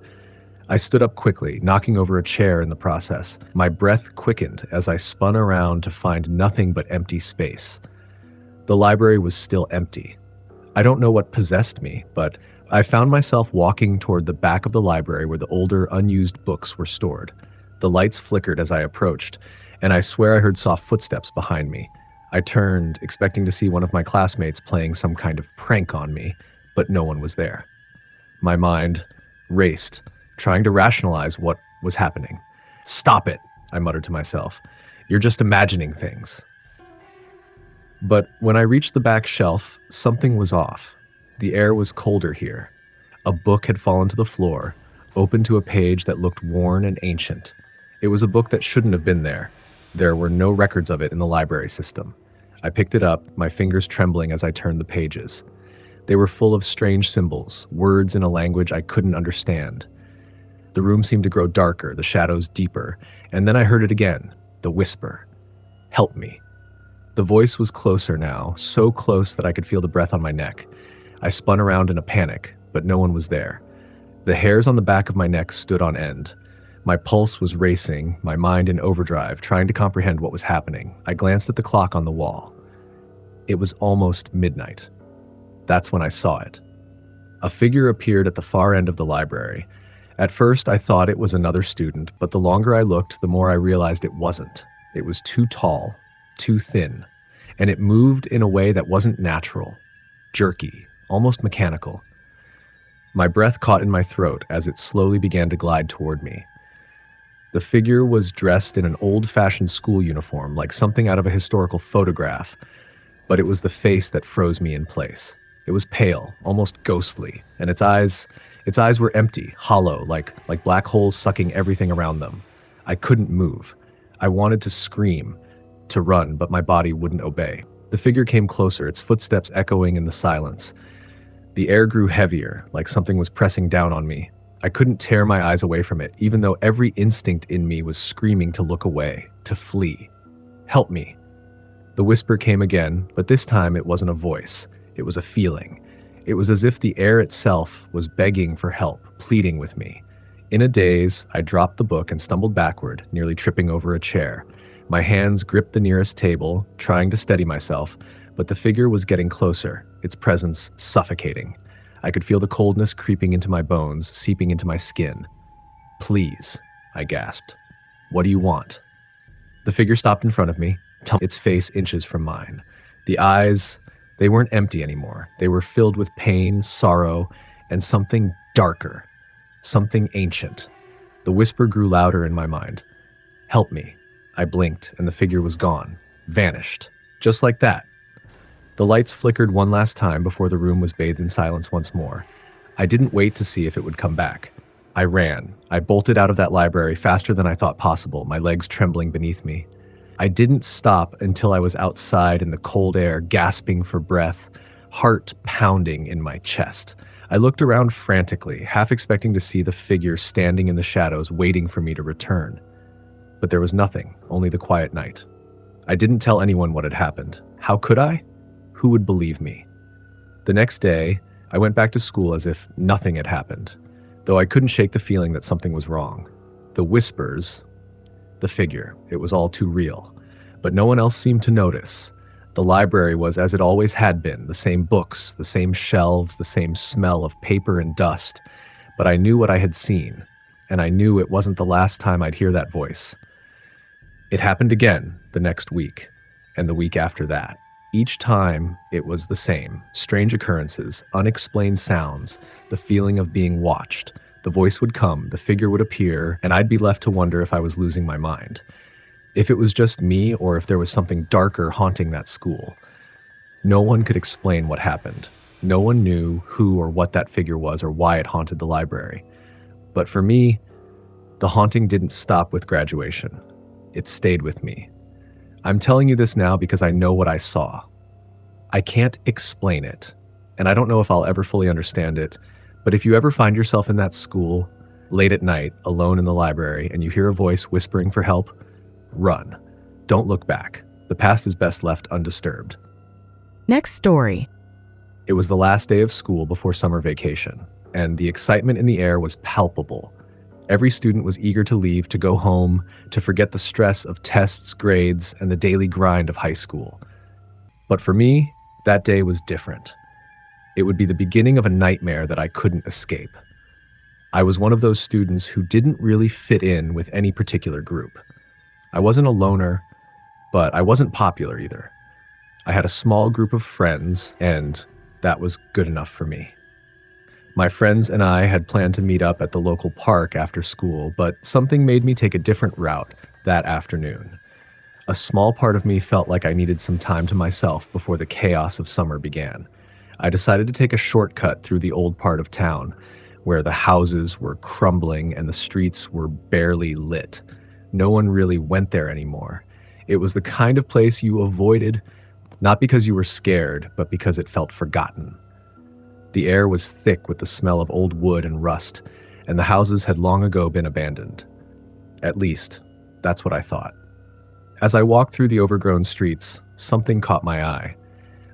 I stood up quickly, knocking over a chair in the process. My breath quickened as I spun around to find nothing but empty space. The library was still empty. I don't know what possessed me, but I found myself walking toward the back of the library where the older, unused books were stored. The lights flickered as I approached, and I swear I heard soft footsteps behind me. I turned, expecting to see one of my classmates playing some kind of prank on me, but no one was there. My mind raced, trying to rationalize what was happening. "Stop it," I muttered to myself. "You're just imagining things." But when I reached the back shelf, something was off. The air was colder here. A book had fallen to the floor, open to a page that looked worn and ancient. It was a book that shouldn't have been there. There were no records of it in the library system. I picked it up, my fingers trembling as I turned the pages. They were full of strange symbols, words in a language I couldn't understand. The room seemed to grow darker, the shadows deeper, and then I heard it again, the whisper. "Help me." The voice was closer now, so close that I could feel the breath on my neck. I spun around in a panic, but no one was there. The hairs on the back of my neck stood on end. My pulse was racing, my mind in overdrive, trying to comprehend what was happening. I glanced at the clock on the wall. It was almost midnight. That's when I saw it. A figure appeared at the far end of the library. At first, I thought it was another student, but the longer I looked, the more I realized it wasn't. It was too tall, too thin, and it moved in a way that wasn't natural, jerky, almost mechanical. My breath caught in my throat as it slowly began to glide toward me. The figure was dressed in an old-fashioned school uniform, like something out of a historical photograph, but it was the face that froze me in place. It was pale, almost ghostly, and its eyes were empty, hollow, like black holes sucking everything around them. I couldn't move. I wanted to scream, to run, but my body wouldn't obey. The figure came closer, its footsteps echoing in the silence. The air grew heavier, like something was pressing down on me. I couldn't tear my eyes away from it, even though every instinct in me was screaming to look away, to flee. "Help me." The whisper came again, but this time it wasn't a voice. It was a feeling. It was as if the air itself was begging for help, pleading with me. In a daze, I dropped the book and stumbled backward, nearly tripping over a chair. My hands gripped the nearest table, trying to steady myself, but the figure was getting closer, its presence suffocating. I could feel the coldness creeping into my bones, seeping into my skin. "Please," I gasped. What do you want? The figure stopped in front of me, its face inches from mine. The eyes, they weren't empty anymore. They were filled with pain, sorrow, and something darker, something ancient. The whisper grew louder in my mind. Help me. I blinked, and the figure was gone, vanished, just like that. The lights flickered one last time before the room was bathed in silence once more. I didn't wait to see if it would come back. I ran. I bolted out of that library faster than I thought possible, my legs trembling beneath me. I didn't stop until I was outside in the cold air, gasping for breath, heart pounding in my chest. I looked around frantically, half expecting to see the figure standing in the shadows, waiting for me to return. But there was nothing, only the quiet night. I didn't tell anyone what had happened. How could I? Who would believe me? The next day, I went back to school as if nothing had happened, though I couldn't shake the feeling that something was wrong. The whispers, the figure, it was all too real. But no one else seemed to notice. The library was as it always had been, the same books, the same shelves, the same smell of paper and dust. But I knew what I had seen, and I knew it wasn't the last time I'd hear that voice. It happened again the next week, and the week after that. Each time, it was the same. Strange occurrences, unexplained sounds, the feeling of being watched. The voice would come, the figure would appear, and I'd be left to wonder if I was losing my mind. If it was just me, or if there was something darker haunting that school. No one could explain what happened. No one knew who or what that figure was or why it haunted the library. But for me, the haunting didn't stop with graduation. It stayed with me. I'm telling you this now because I know what I saw. I can't explain it, and I don't know if I'll ever fully understand it, but if you ever find yourself in that school, late at night, alone in the library, and you hear a voice whispering for help, run. Don't look back. The past is best left undisturbed. Next story. It was the last day of school before summer vacation, and the excitement in the air was palpable. Every student was eager to leave, to go home, to forget the stress of tests, grades, and the daily grind of high school. But for me, that day was different. It would be the beginning of a nightmare that I couldn't escape. I was one of those students who didn't really fit in with any particular group. I wasn't a loner, but I wasn't popular either. I had a small group of friends, and that was good enough for me. My friends and I had planned to meet up at the local park after school, but something made me take a different route that afternoon. A small part of me felt like I needed some time to myself before the chaos of summer began. I decided to take a shortcut through the old part of town, where the houses were crumbling and the streets were barely lit. No one really went there anymore. It was the kind of place you avoided, not because you were scared, but because it felt forgotten. The air was thick with the smell of old wood and rust, and the houses had long ago been abandoned. At least, that's what I thought. As I walked through the overgrown streets, something caught my eye.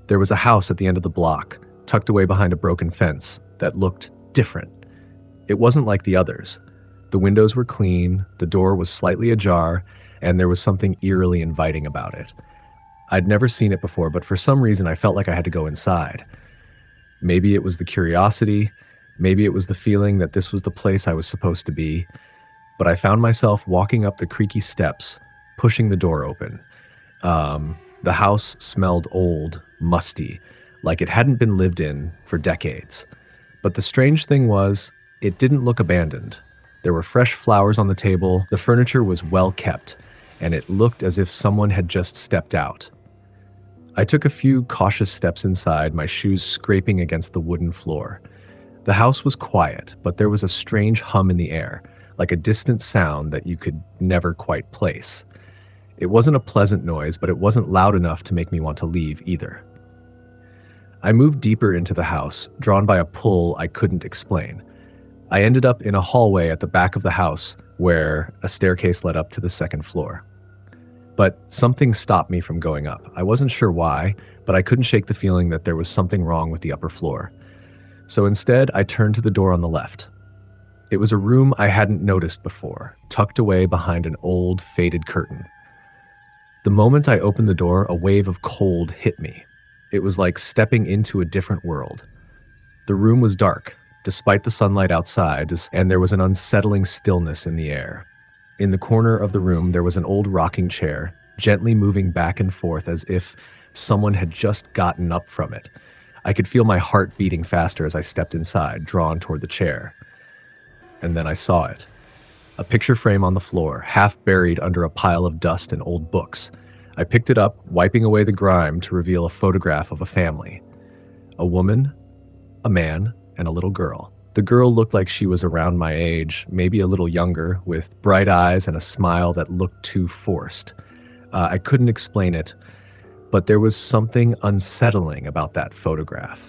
There was a house at the end of the block, tucked away behind a broken fence, that looked different. It wasn't like the others. The windows were clean, the door was slightly ajar, and there was something eerily inviting about it. I'd never seen it before, but for some reason I felt like I had to go inside. Maybe it was the curiosity, maybe it was the feeling that this was the place I was supposed to be, but I found myself walking up the creaky steps, pushing the door open. The house smelled old, musty, like it hadn't been lived in for decades. But the strange thing was, it didn't look abandoned. There were fresh flowers on the table, the furniture was well kept, and it looked as if someone had just stepped out. I took a few cautious steps inside, my shoes scraping against the wooden floor. The house was quiet, but there was a strange hum in the air, like a distant sound that you could never quite place. It wasn't a pleasant noise, but it wasn't loud enough to make me want to leave either. I moved deeper into the house, drawn by a pull I couldn't explain. I ended up in a hallway at the back of the house where a staircase led up to the second floor. But something stopped me from going up. I wasn't sure why, but I couldn't shake the feeling that there was something wrong with the upper floor. So instead, I turned to the door on the left. It was a room I hadn't noticed before, tucked away behind an old, faded curtain. The moment I opened the door, a wave of cold hit me. It was like stepping into a different world. The room was dark, despite the sunlight outside, and there was an unsettling stillness in the air. In the corner of the room, there was an old rocking chair, gently moving back and forth as if someone had just gotten up from it. I could feel my heart beating faster as I stepped inside, drawn toward the chair. And then I saw it. A picture frame on the floor, half buried under a pile of dust and old books. I picked it up, wiping away the grime to reveal a photograph of a family. A woman, a man, and a little girl. The girl looked like she was around my age, maybe a little younger, with bright eyes and a smile that looked too forced. I couldn't explain it, but there was something unsettling about that photograph.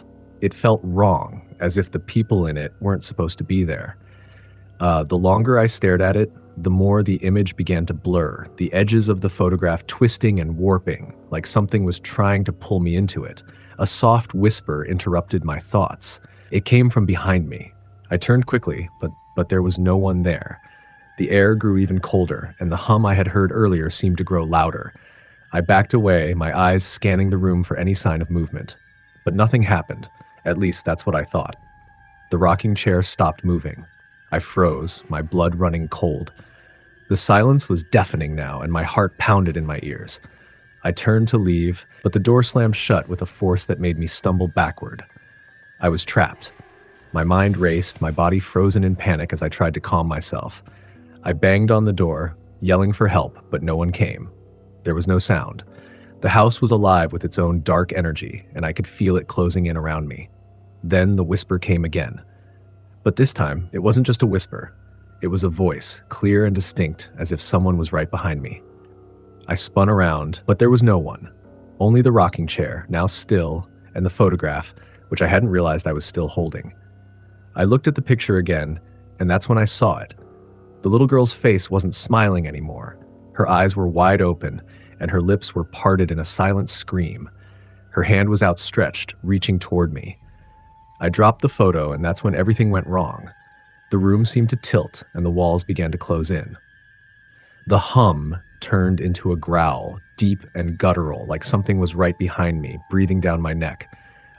It felt wrong, as if the people in it weren't supposed to be there. The longer I stared at it, the more the image began to blur, the edges of the photograph twisting and warping, like something was trying to pull me into it. A soft whisper interrupted my thoughts. It came from behind me. I turned quickly, but there was no one there. The air grew even colder, and the hum I had heard earlier seemed to grow louder. I backed away, my eyes scanning the room for any sign of movement. But nothing happened. At least that's what I thought. The rocking chair stopped moving. I froze, my blood running cold. The silence was deafening now, and my heart pounded in my ears. I turned to leave, but the door slammed shut with a force that made me stumble backward. I was trapped. My mind raced, my body frozen in panic as I tried to calm myself. I banged on the door, yelling for help, but no one came. There was no sound. The house was alive with its own dark energy, and I could feel it closing in around me. Then the whisper came again. But this time, it wasn't just a whisper. It was a voice, clear and distinct, as if someone was right behind me. I spun around, but there was no one. Only the rocking chair, now still, and the photograph, which I hadn't realized I was still holding. I looked at the picture again, and that's when I saw it. The little girl's face wasn't smiling anymore. Her eyes were wide open, and her lips were parted in a silent scream. Her hand was outstretched, reaching toward me. I dropped the photo, and that's when everything went wrong. The room seemed to tilt, and the walls began to close in. The hum turned into a growl, deep and guttural, like something was right behind me, breathing down my neck.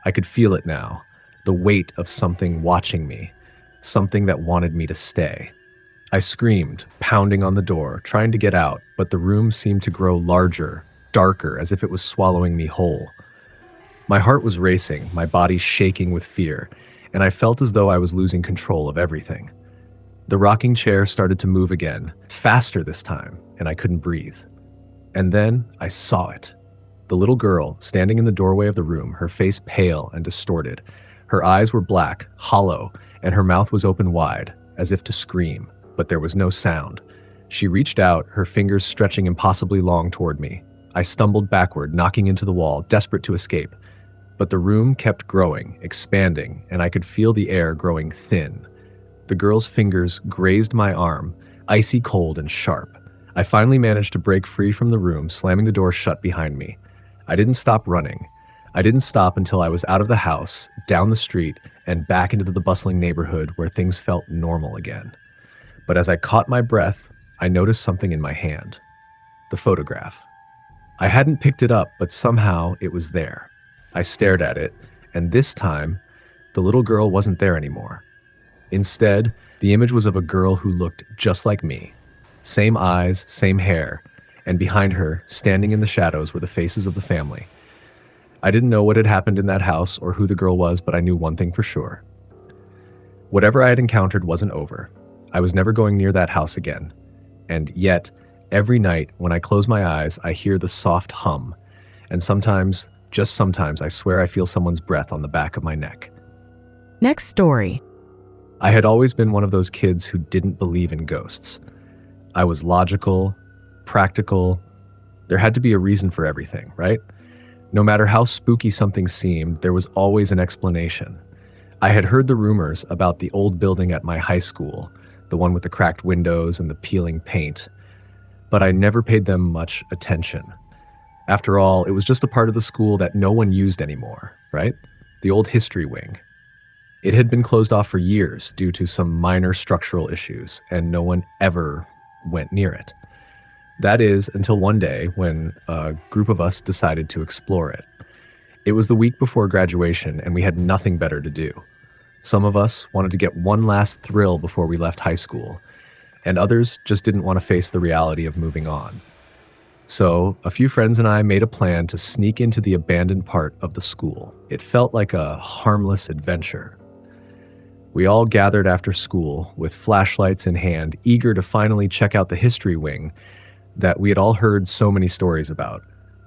I could feel it now, the weight of something watching me, something that wanted me to stay. I screamed, pounding on the door, trying to get out, but the room seemed to grow larger, darker, as if it was swallowing me whole. My heart was racing, my body shaking with fear, and I felt as though I was losing control of everything. The rocking chair started to move again, faster this time, and I couldn't breathe. And then I saw it. The little girl, standing in the doorway of the room, her face pale and distorted. Her eyes were black, hollow, and her mouth was open wide, as if to scream, but there was no sound. She reached out, her fingers stretching impossibly long toward me. I stumbled backward, knocking into the wall, desperate to escape. But the room kept growing, expanding, and I could feel the air growing thin. The girl's fingers grazed my arm, icy cold and sharp. I finally managed to break free from the room, slamming the door shut behind me. I didn't stop running. I didn't stop until I was out of the house, down the street, and back into the bustling neighborhood where things felt normal again. But as I caught my breath, I noticed something in my hand. The photograph. I hadn't picked it up, but somehow it was there. I stared at it, and this time, the little girl wasn't there anymore. Instead, the image was of a girl who looked just like me. Same eyes, same hair, and behind her, standing in the shadows, were the faces of the family. I didn't know what had happened in that house or who the girl was, but I knew one thing for sure. Whatever I had encountered wasn't over. I was never going near that house again. And yet, every night when I close my eyes, I hear the soft hum. And sometimes, just sometimes, I swear I feel someone's breath on the back of my neck. Next story. I had always been one of those kids who didn't believe in ghosts. I was logical, practical. There had to be a reason for everything, right? No matter how spooky something seemed, there was always an explanation. I had heard the rumors about the old building at my high school, the one with the cracked windows and the peeling paint, but I never paid them much attention. After all, it was just a part of the school that no one used anymore, right? The old history wing. It had been closed off for years due to some minor structural issues, and no one ever went near it. That is, until one day when a group of us decided to explore it. It was the week before graduation, and we had nothing better to do. Some of us wanted to get one last thrill before we left high school. and others just didn't want to face the reality of moving on. So, a few friends and I made a plan to sneak into the abandoned part of the school. It felt like a harmless adventure. We all gathered after school with flashlights in hand, eager to finally check out the history wing that we had all heard so many stories about.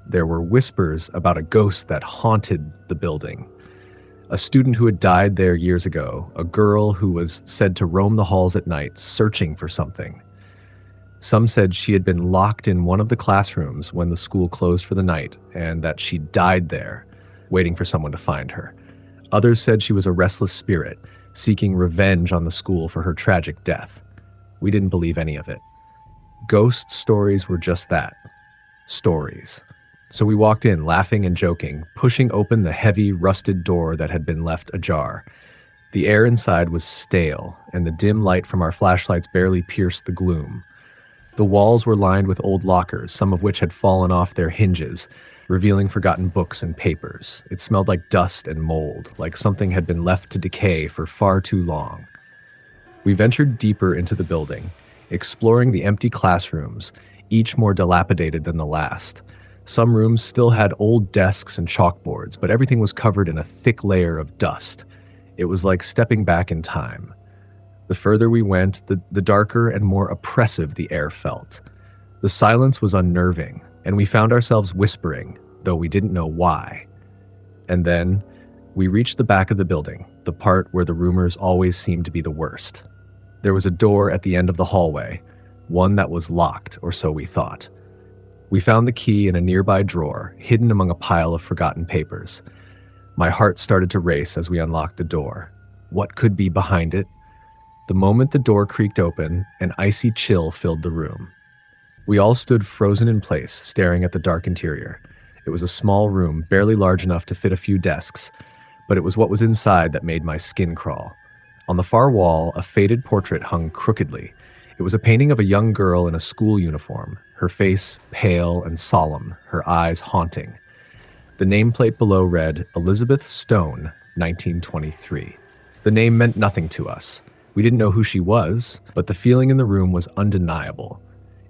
There were whispers about a ghost that haunted the building, a student who had died there years ago, a girl who was said to roam the halls at night searching for something. Some said she had been locked in one of the classrooms when the school closed for the night and that she died there, waiting for someone to find her. Others said she was a restless spirit, seeking revenge on the school for her tragic death. We didn't believe any of it. Ghost stories were just that, stories. So we walked in, laughing and joking, pushing open the heavy, rusted door that had been left ajar. The air inside was stale, and the dim light from our flashlights barely pierced the gloom. The walls were lined with old lockers, some of which had fallen off their hinges, revealing forgotten books and papers. It smelled like dust and mold, like something had been left to decay for far too long. We ventured deeper into the building, exploring the empty classrooms, each more dilapidated than the last. Some rooms still had old desks and chalkboards, but everything was covered in a thick layer of dust. It was like stepping back in time. The further we went, the darker and more oppressive the air felt. The silence was unnerving, and we found ourselves whispering, though we didn't know why. And then, we reached the back of the building, the part where the rumors always seemed to be the worst. There was a door at the end of the hallway, one that was locked, or so we thought. We found the key in a nearby drawer, hidden among a pile of forgotten papers. My heart started to race as we unlocked the door. What could be behind it? The moment the door creaked open, an icy chill filled the room. We all stood frozen in place, staring at the dark interior. It was a small room, barely large enough to fit a few desks, but it was what was inside that made my skin crawl. On the far wall, a faded portrait hung crookedly. It was a painting of a young girl in a school uniform, her face pale and solemn, her eyes haunting. The nameplate below read, Elizabeth Stone, 1923. The name meant nothing to us. We didn't know who she was, but the feeling in the room was undeniable.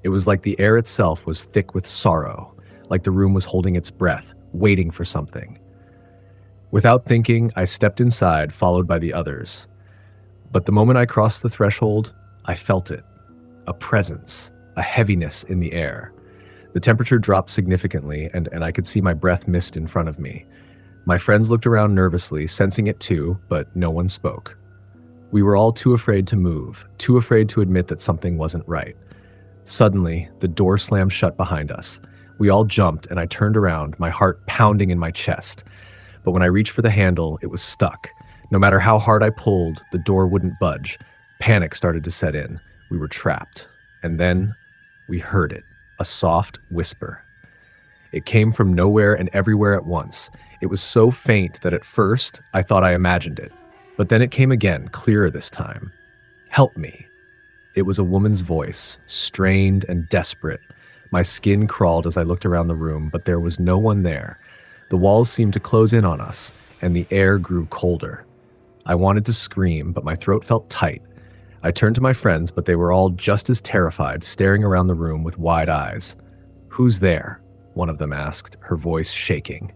It was like the air itself was thick with sorrow, like the room was holding its breath, waiting for something. Without thinking, I stepped inside, followed by the others. But the moment I crossed the threshold, I felt it. A presence, a heaviness in the air. The temperature dropped significantly, and I could see my breath mist in front of me. My friends looked around nervously, sensing it too, but no one spoke. We were all too afraid to move, too afraid to admit that something wasn't right. Suddenly, the door slammed shut behind us. We all jumped, and I turned around, my heart pounding in my chest. But when I reached for the handle, it was stuck. No matter how hard I pulled, the door wouldn't budge. Panic started to set in. We were trapped. And then we heard it, a soft whisper. It came from nowhere and everywhere at once. It was so faint that at first I thought I imagined it. But then it came again, clearer this time. Help me. It was a woman's voice, strained and desperate. My skin crawled as I looked around the room, but there was no one there. The walls seemed to close in on us, and the air grew colder. I wanted to scream, but my throat felt tight. I turned to my friends, but they were all just as terrified, staring around the room with wide eyes. "Who's there?" one of them asked, her voice shaking.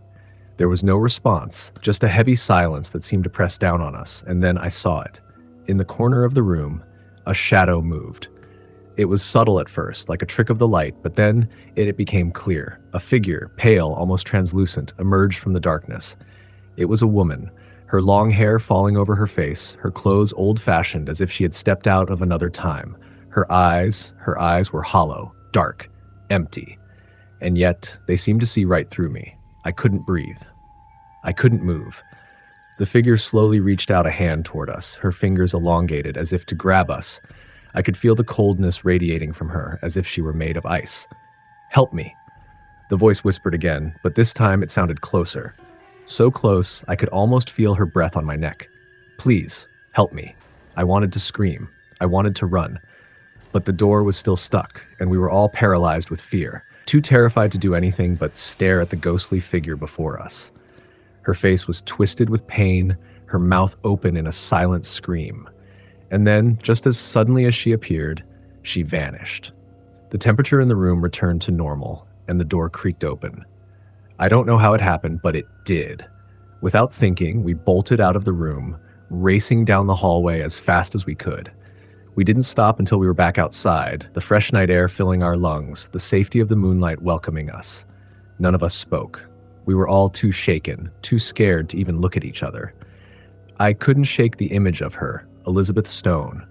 There was no response, just a heavy silence that seemed to press down on us, and then I saw it. In the corner of the room, a shadow moved. It was subtle at first, like a trick of the light, but then it became clear. A figure, pale, almost translucent, emerged from the darkness. It was a woman, her long hair falling over her face, her clothes old-fashioned as if she had stepped out of another time. Her eyes were hollow, dark, empty, and yet they seemed to see right through me. I couldn't breathe. I couldn't move. The figure slowly reached out a hand toward us, her fingers elongated as if to grab us. I could feel the coldness radiating from her, as if she were made of ice. "Help me." The voice whispered again, but this time it sounded closer. So close, I could almost feel her breath on my neck. "Please, help me." I wanted to scream. I wanted to run. But the door was still stuck, and we were all paralyzed with fear, too terrified to do anything but stare at the ghostly figure before us. Her face was twisted with pain, her mouth open in a silent scream. And then, just as suddenly as she appeared, She vanished. The temperature in the room returned to normal, and the door creaked open. I don't know how it happened, but it did. Without thinking, we bolted out of the room, racing down the hallway as fast as we could. We didn't stop until we were back outside, the fresh night air filling our lungs, the safety of the moonlight welcoming us. None of us spoke. We were all too shaken, too scared to even look at each other. I couldn't shake the image of her, Elizabeth Stone,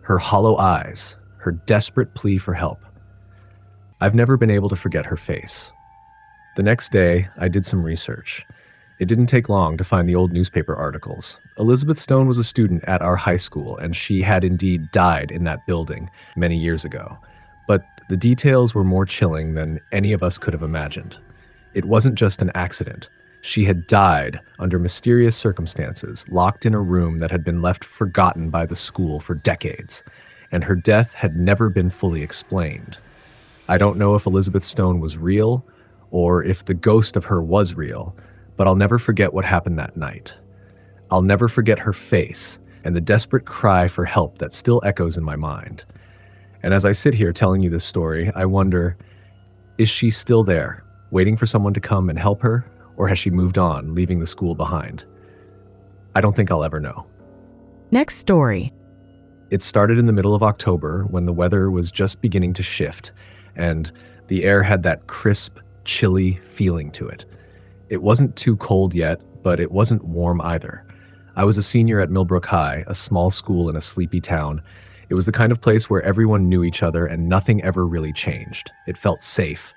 her hollow eyes, her desperate plea for help. I've never been able to forget her face. The next day, I did some research. It didn't take long to find the old newspaper articles. Elizabeth Stone was a student at our high school, and she had indeed died in that building many years ago. But the details were more chilling than any of us could have imagined. It wasn't just an accident. She had died under mysterious circumstances, locked in a room that had been left forgotten by the school for decades, and her death had never been fully explained. I don't know if Elizabeth Stone was real, or if the ghost of her was real, but I'll never forget what happened that night. I'll never forget her face and the desperate cry for help that still echoes in my mind. And as I sit here telling you this story, I wonder, is she still there, waiting for someone to come and help her, or has she moved on, leaving the school behind? I don't think I'll ever know. Next story. It started in the middle of October when the weather was just beginning to shift, and the air had that crisp, chilly feeling to it. It wasn't too cold yet, but it wasn't warm either. I was a senior at Millbrook High, a small school in a sleepy town. It was the kind of place where everyone knew each other and nothing ever really changed. It felt safe.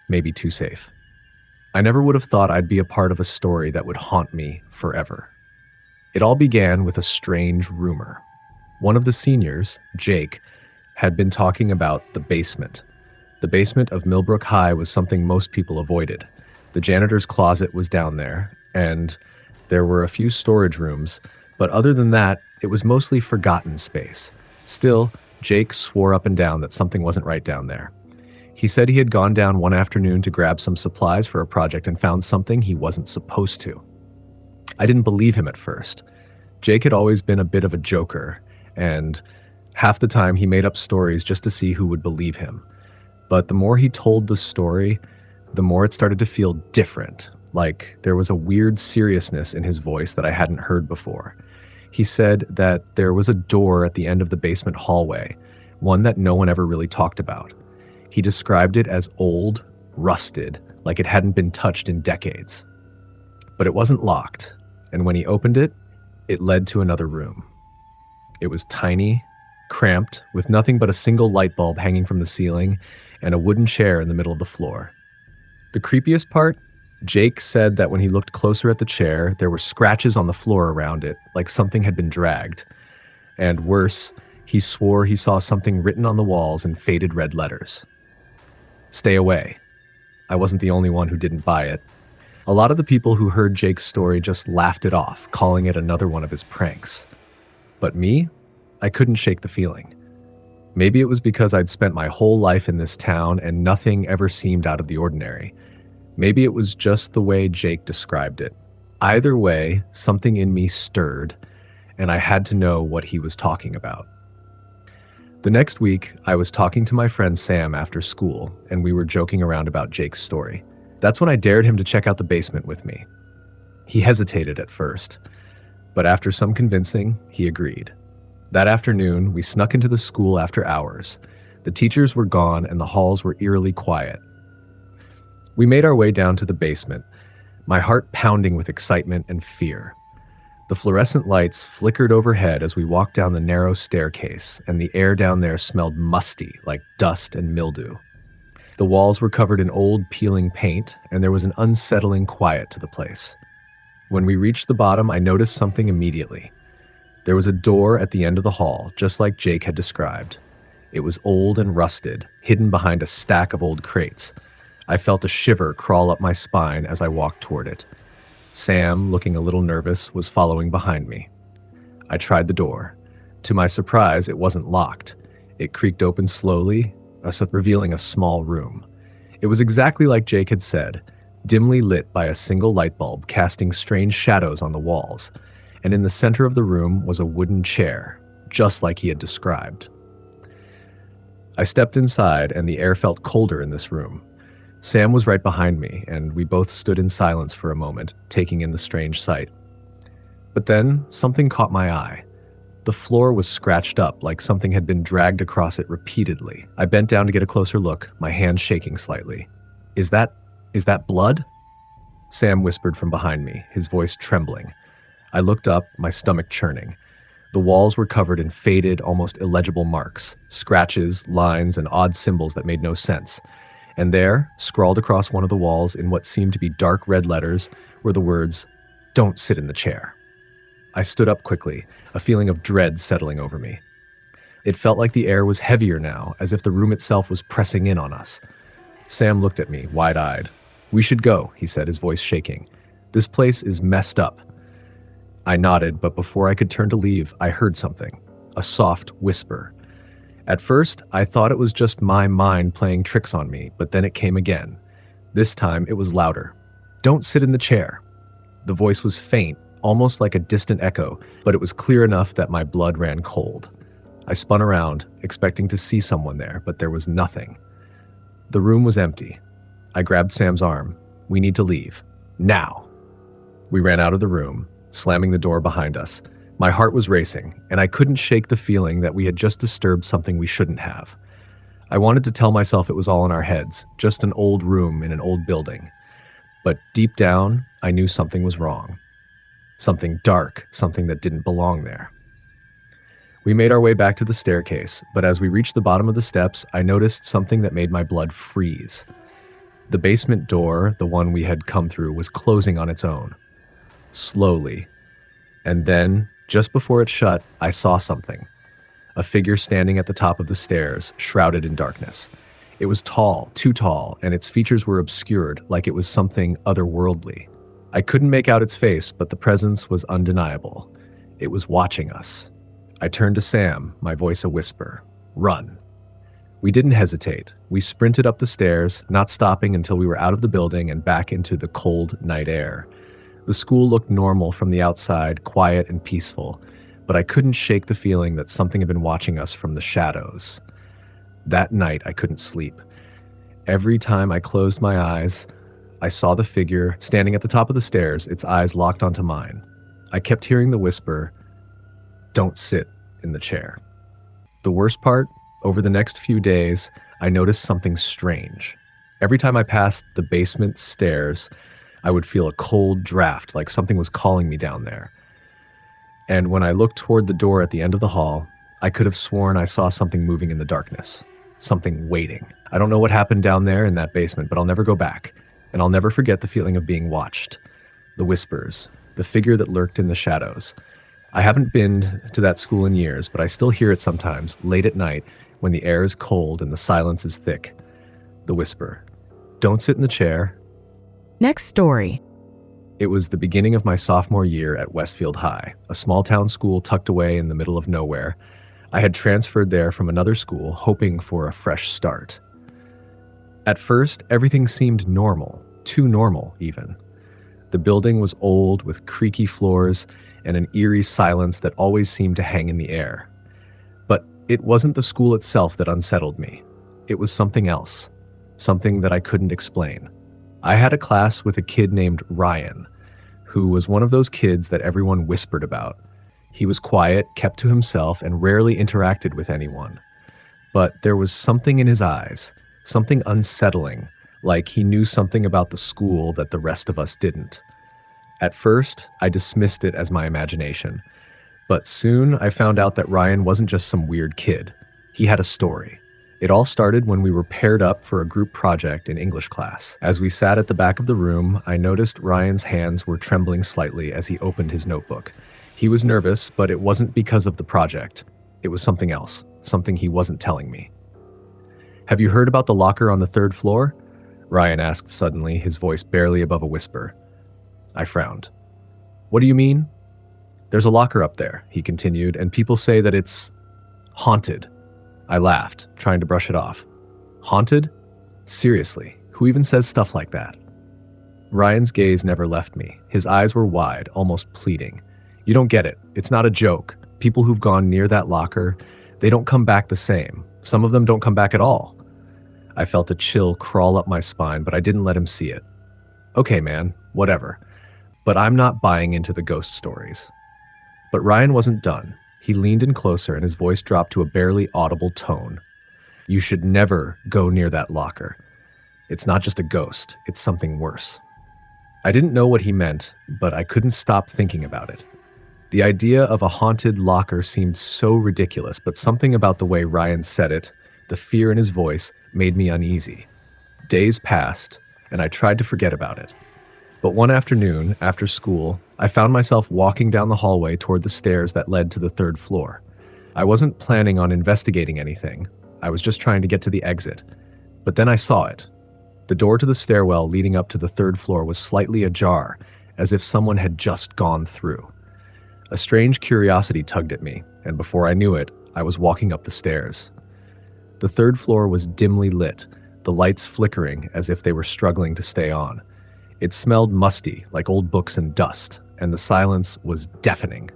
Maybe too safe. I never would have thought I'd be a part of a story that would haunt me forever. It all began with a strange rumor. One of the seniors, Jake, had been talking about the basement. The basement of Millbrook High was something most people avoided. The janitor's closet was down there, and there were a few storage rooms, but other than that, it was mostly forgotten space. Still, Jake swore up and down that something wasn't right down there. He said he had gone down one afternoon to grab some supplies for a project and found something he wasn't supposed to. I didn't believe him at first. Jake had always been a bit of a joker, and half the time he made up stories just to see who would believe him. But the more he told the story, the more it started to feel different, like there was a weird seriousness in his voice that I hadn't heard before. He said that there was a door at the end of the basement hallway, one that no one ever really talked about. He described it as old, rusted, like it hadn't been touched in decades. But it wasn't locked, and when he opened it, it led to another room. It was tiny, cramped, with nothing but a single light bulb hanging from the ceiling and a wooden chair in the middle of the floor. The creepiest part? Jake said that when he looked closer at the chair, there were scratches on the floor around it, like something had been dragged. And worse, he swore he saw something written on the walls in faded red letters. Stay away. I wasn't the only one who didn't buy it. A lot of the people who heard Jake's story just laughed it off, calling it another one of his pranks. But me? I couldn't shake the feeling. Maybe it was because I'd spent my whole life in this town and nothing ever seemed out of the ordinary. Maybe it was just the way Jake described it. Either way, something in me stirred, and I had to know what he was talking about. The next week, I was talking to my friend Sam after school, and we were joking around about Jake's story. That's when I dared him to check out the basement with me. He hesitated at first, but after some convincing, he agreed. That afternoon, we snuck into the school after hours. The teachers were gone, and the halls were eerily quiet. We made our way down to the basement, my heart pounding with excitement and fear. The fluorescent lights flickered overhead as we walked down the narrow staircase, and the air down there smelled musty, like dust and mildew. The walls were covered in old, peeling paint, and there was an unsettling quiet to the place. When we reached the bottom, I noticed something immediately. There was a door at the end of the hall, just like Jake had described. It was old and rusted, hidden behind a stack of old crates. I felt a shiver crawl up my spine as I walked toward it. Sam, looking a little nervous, was following behind me. I tried the door. To my surprise, it wasn't locked. It creaked open slowly, revealing a small room. It was exactly like Jake had said, dimly lit by a single light bulb casting strange shadows on the walls. And in the center of the room was a wooden chair, just like he had described. I stepped inside, and the air felt colder in this room. Sam was right behind me, and we both stood in silence for a moment, taking in the strange sight. But then, something caught my eye. The floor was scratched up, like something had been dragged across it repeatedly. I bent down to get a closer look, my hand shaking slightly. Is that blood?" Sam whispered from behind me, his voice trembling. I looked up, my stomach churning. The walls were covered in faded, almost illegible marks, scratches, lines, and odd symbols that made no sense. And there, scrawled across one of the walls in what seemed to be dark red letters, were the words, "Don't sit in the chair." I stood up quickly, a feeling of dread settling over me. It felt like the air was heavier now, as if the room itself was pressing in on us. Sam looked at me, wide-eyed. "We should go," he said, his voice shaking. "This place is messed up." I nodded, but before I could turn to leave, I heard something, a soft whisper. At first, I thought it was just my mind playing tricks on me, but then it came again. This time, it was louder. "Don't sit in the chair." The voice was faint, almost like a distant echo, but it was clear enough that my blood ran cold. I spun around, expecting to see someone there, but there was nothing. The room was empty. I grabbed Sam's arm. "We need to leave. Now." We ran out of the room, slamming the door behind us. My heart was racing, and I couldn't shake the feeling that we had just disturbed something we shouldn't have. I wanted to tell myself it was all in our heads, just an old room in an old building. But deep down, I knew something was wrong. Something dark, something that didn't belong there. We made our way back to the staircase, but as we reached the bottom of the steps, I noticed something that made my blood freeze. The basement door, the one we had come through, was closing on its own. Slowly. And then, just before it shut, I saw something. A figure standing at the top of the stairs, shrouded in darkness. It was tall, too tall, and its features were obscured, like it was something otherworldly. I couldn't make out its face, but the presence was undeniable. It was watching us. I turned to Sam, my voice a whisper. "Run." We didn't hesitate. We sprinted up the stairs, not stopping until we were out of the building and back into the cold night air. The school looked normal from the outside, quiet and peaceful, but I couldn't shake the feeling that something had been watching us from the shadows. That night, I couldn't sleep. Every time I closed my eyes, I saw the figure standing at the top of the stairs, its eyes locked onto mine. I kept hearing the whisper, "Don't sit in the chair." The worst part, over the next few days, I noticed something strange. Every time I passed the basement stairs, I would feel a cold draft, like something was calling me down there. And when I looked toward the door at the end of the hall, I could have sworn I saw something moving in the darkness. Something waiting. I don't know what happened down there in that basement, but I'll never go back. And I'll never forget the feeling of being watched. The whispers. The figure that lurked in the shadows. I haven't been to that school in years, but I still hear it sometimes, late at night, when the air is cold and the silence is thick. The whisper. "Don't sit in the chair." Next story. It was the beginning of my sophomore year at Westfield High, a small town school tucked away in the middle of nowhere. I had transferred there from another school, hoping for a fresh start. At first, everything seemed normal, too normal even. The building was old with creaky floors and an eerie silence that always seemed to hang in the air. But it wasn't the school itself that unsettled me. It was something else, something that I couldn't explain. I had a class with a kid named Ryan, who was one of those kids that everyone whispered about. He was quiet, kept to himself, and rarely interacted with anyone. But there was something in his eyes, something unsettling, like he knew something about the school that the rest of us didn't. At first, I dismissed it as my imagination. But soon I found out that Ryan wasn't just some weird kid. He had a story. It all started when we were paired up for a group project in English class. As we sat at the back of the room, I noticed Ryan's hands were trembling slightly as he opened his notebook. He was nervous, but it wasn't because of the project. It was something else, something he wasn't telling me. "Have you heard about the locker on the third floor?" Ryan asked suddenly, his voice barely above a whisper. I frowned. "What do you mean?" "There's a locker up there," he continued, "and people say that it's haunted." I laughed, trying to brush it off. "Haunted? Seriously, who even says stuff like that?" Ryan's gaze never left me. His eyes were wide, almost pleading. "You don't get it. It's not a joke. People who've gone near that locker, They don't come back the same. Some of them don't come back at all. I felt a chill crawl up my spine, but I didn't let him see it. Okay, man, whatever. But I'm not buying into the ghost stories. But Ryan wasn't done. He leaned in closer and his voice dropped to a barely audible tone. You should never go near that locker. It's not just a ghost, it's something worse. I didn't know what he meant, but I couldn't stop thinking about it. The idea of a haunted locker seemed so ridiculous, but something about the way Ryan said it, the fear in his voice, made me uneasy. Days passed, and I tried to forget about it. But one afternoon, after school, I found myself walking down the hallway toward the stairs that led to the third floor. I wasn't planning on investigating anything. I was just trying to get to the exit. But then I saw it. The door to the stairwell leading up to the third floor was slightly ajar, as if someone had just gone through. A strange curiosity tugged at me, and before I knew it, I was walking up the stairs. The third floor was dimly lit, the lights flickering as if they were struggling to stay on. It smelled musty, like old books and dust, and the silence was deafening.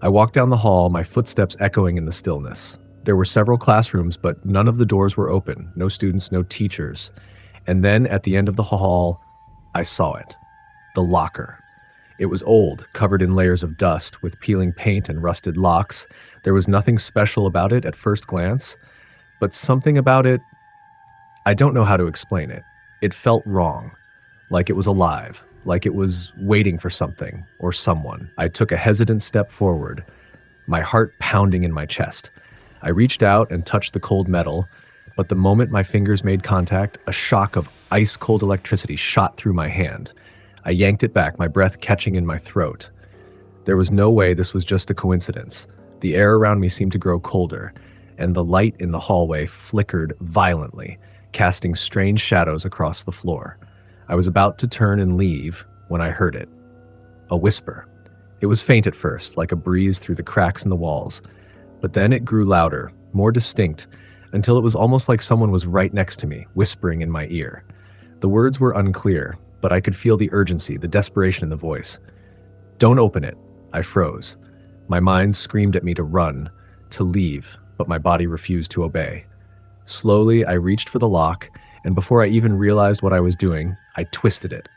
I walked down the hall, my footsteps echoing in the stillness. There were several classrooms, but none of the doors were open, no students, no teachers. And then at the end of the hall, I saw it. The locker. It was old, covered in layers of dust, with peeling paint and rusted locks. There was nothing special about it at first glance, but something about it, I don't know how to explain it. It felt wrong, like it was alive, like it was waiting for something or someone. I took a hesitant step forward, my heart pounding in my chest. I reached out and touched the cold metal, but the moment my fingers made contact, a shock of ice-cold electricity shot through my hand. I yanked it back, my breath catching in my throat. There was no way this was just a coincidence. The air around me seemed to grow colder, and the light in the hallway flickered violently, casting strange shadows across the floor. I was about to turn and leave when I heard it. A whisper. It was faint at first, like a breeze through the cracks in the walls, but then it grew louder, more distinct, until it was almost like someone was right next to me, whispering in my ear. The words were unclear, but I could feel the urgency, the desperation in the voice. Don't open it. I froze. My mind screamed at me to run, to leave, but my body refused to obey. Slowly, I reached for the lock, and before I even realized what I was doing, I twisted it.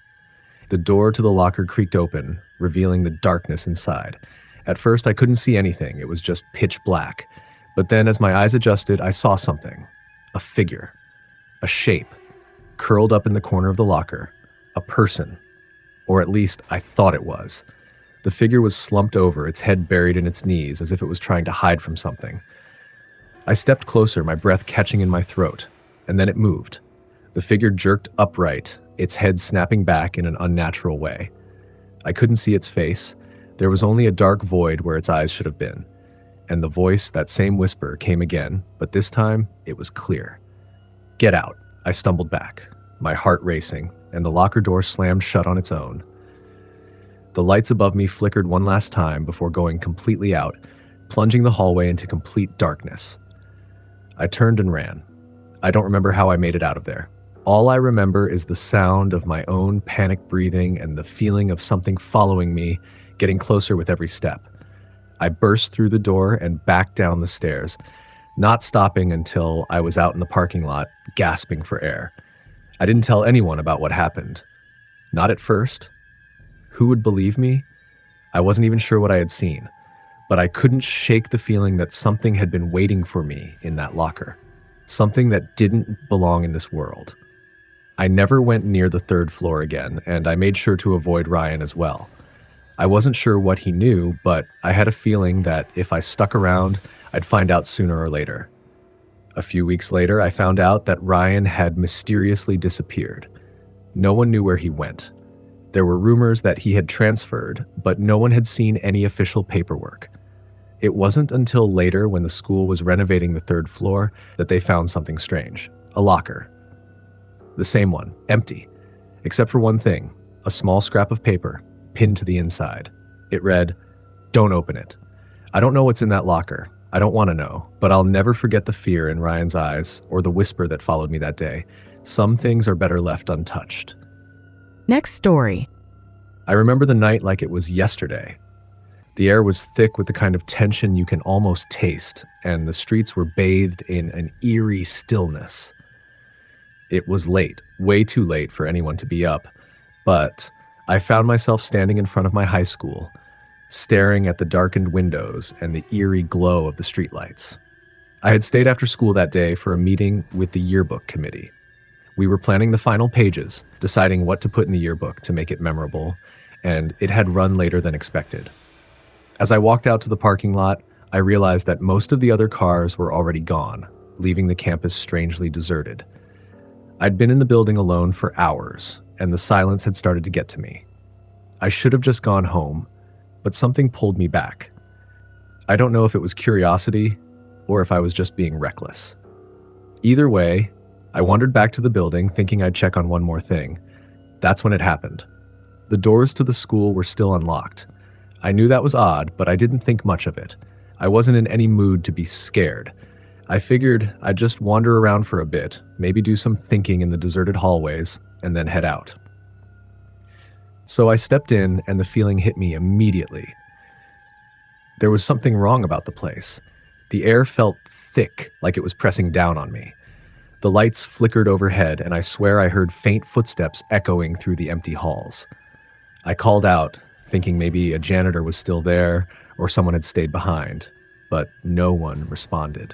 The door to the locker creaked open, revealing the darkness inside. At first, I couldn't see anything. It was just pitch black. But then, as my eyes adjusted, I saw something. A figure. A shape. Curled up in the corner of the locker. A person. Or at least, I thought it was. The figure was slumped over, its head buried in its knees, as if it was trying to hide from something. I stepped closer, my breath catching in my throat, and then it moved. The figure jerked upright, its head snapping back in an unnatural way. I couldn't see its face. There was only a dark void where its eyes should have been. And the voice, that same whisper, came again, but this time it was clear. Get out. I stumbled back, my heart racing, and the locker door slammed shut on its own. The lights above me flickered one last time before going completely out, plunging the hallway into complete darkness. I turned and ran. I don't remember how I made it out of there. All I remember is the sound of my own panic breathing and the feeling of something following me, getting closer with every step. I burst through the door and back down the stairs, not stopping until I was out in the parking lot, gasping for air. I didn't tell anyone about what happened. Not at first. Who would believe me? I wasn't even sure what I had seen, but I couldn't shake the feeling that something had been waiting for me in that locker. Something that didn't belong in this world. I never went near the third floor again, and I made sure to avoid Ryan as well. I wasn't sure what he knew, but I had a feeling that if I stuck around, I'd find out sooner or later. A few weeks later, I found out that Ryan had mysteriously disappeared. No one knew where he went. There were rumors that he had transferred, but no one had seen any official paperwork. It wasn't until later, when the school was renovating the third floor, that they found something strange. A locker. The same one, empty, except for one thing, a small scrap of paper, pinned to the inside. It read, "Don't open it. I don't know what's in that locker. I don't want to know, but I'll never forget the fear in Ryan's eyes or the whisper that followed me that day. Some things are better left untouched." Next story. I remember the night like it was yesterday. The air was thick with the kind of tension you can almost taste, and the streets were bathed in an eerie stillness. It was late, way too late for anyone to be up, but I found myself standing in front of my high school, staring at the darkened windows and the eerie glow of the streetlights. I had stayed after school that day for a meeting with the yearbook committee. We were planning the final pages, deciding what to put in the yearbook to make it memorable, and it had run later than expected. As I walked out to the parking lot, I realized that most of the other cars were already gone, leaving the campus strangely deserted. I'd been in the building alone for hours, and the silence had started to get to me. I should have just gone home, but something pulled me back. I don't know if it was curiosity or if I was just being reckless. Either way, I wandered back to the building thinking I'd check on one more thing. That's when it happened. The doors to the school were still unlocked. I knew that was odd, but I didn't think much of it. I wasn't in any mood to be scared. I figured I'd just wander around for a bit, maybe do some thinking in the deserted hallways, and then head out. So I stepped in, and the feeling hit me immediately. There was something wrong about the place. The air felt thick, like it was pressing down on me. The lights flickered overhead, and I swear I heard faint footsteps echoing through the empty halls. I called out, thinking maybe a janitor was still there or someone had stayed behind, but no one responded.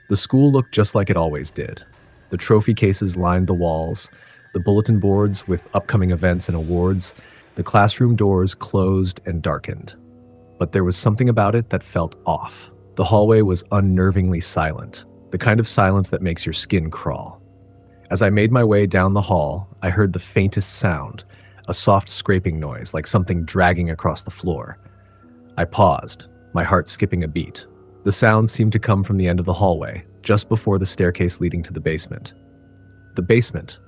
The school looked just like it always did. The trophy cases lined the walls, the bulletin boards with upcoming events and awards, the classroom doors closed and darkened. But there was something about it that felt off. The hallway was unnervingly silent, the kind of silence that makes your skin crawl. As I made my way down the hall, I heard the faintest sound, a soft scraping noise like something dragging across the floor. I paused, my heart skipping a beat. The sound seemed to come from the end of the hallway, just before the staircase leading to the basement. The basement,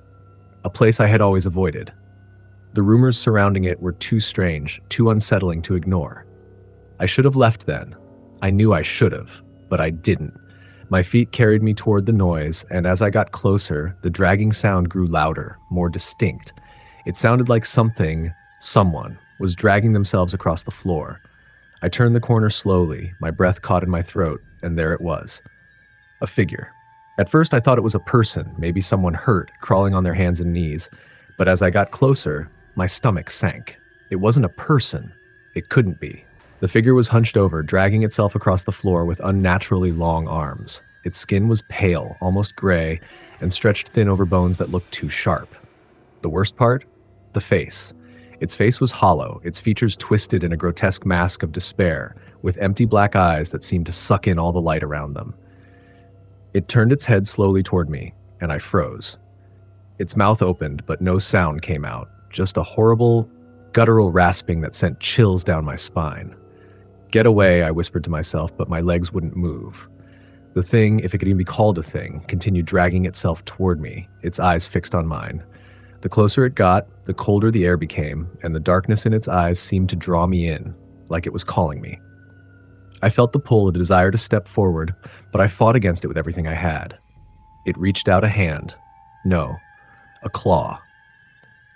a place I had always avoided. The rumors surrounding it were too strange, too unsettling to ignore. I should have left then. I knew I should have, but I didn't. My feet carried me toward the noise, and as I got closer, the dragging sound grew louder, more distinct. It sounded like someone, was dragging themselves across the floor. I turned the corner slowly, my breath caught in my throat, and there it was. A figure. At first I thought it was a person, maybe someone hurt, crawling on their hands and knees, but as I got closer, my stomach sank. It wasn't a person. It couldn't be. The figure was hunched over, dragging itself across the floor with unnaturally long arms. Its skin was pale, almost gray, and stretched thin over bones that looked too sharp. The worst part? The face. Its face was hollow, its features twisted in a grotesque mask of despair, with empty black eyes that seemed to suck in all the light around them. It turned its head slowly toward me, and I froze. Its mouth opened, but no sound came out, just a horrible, guttural rasping that sent chills down my spine. "Get away," I whispered to myself, but my legs wouldn't move. The thing, if it could even be called a thing, continued dragging itself toward me, its eyes fixed on mine. The closer it got, the colder the air became, and the darkness in its eyes seemed to draw me in, like it was calling me. I felt the pull, a desire to step forward, but I fought against it with everything I had. It reached out a hand. No, a claw.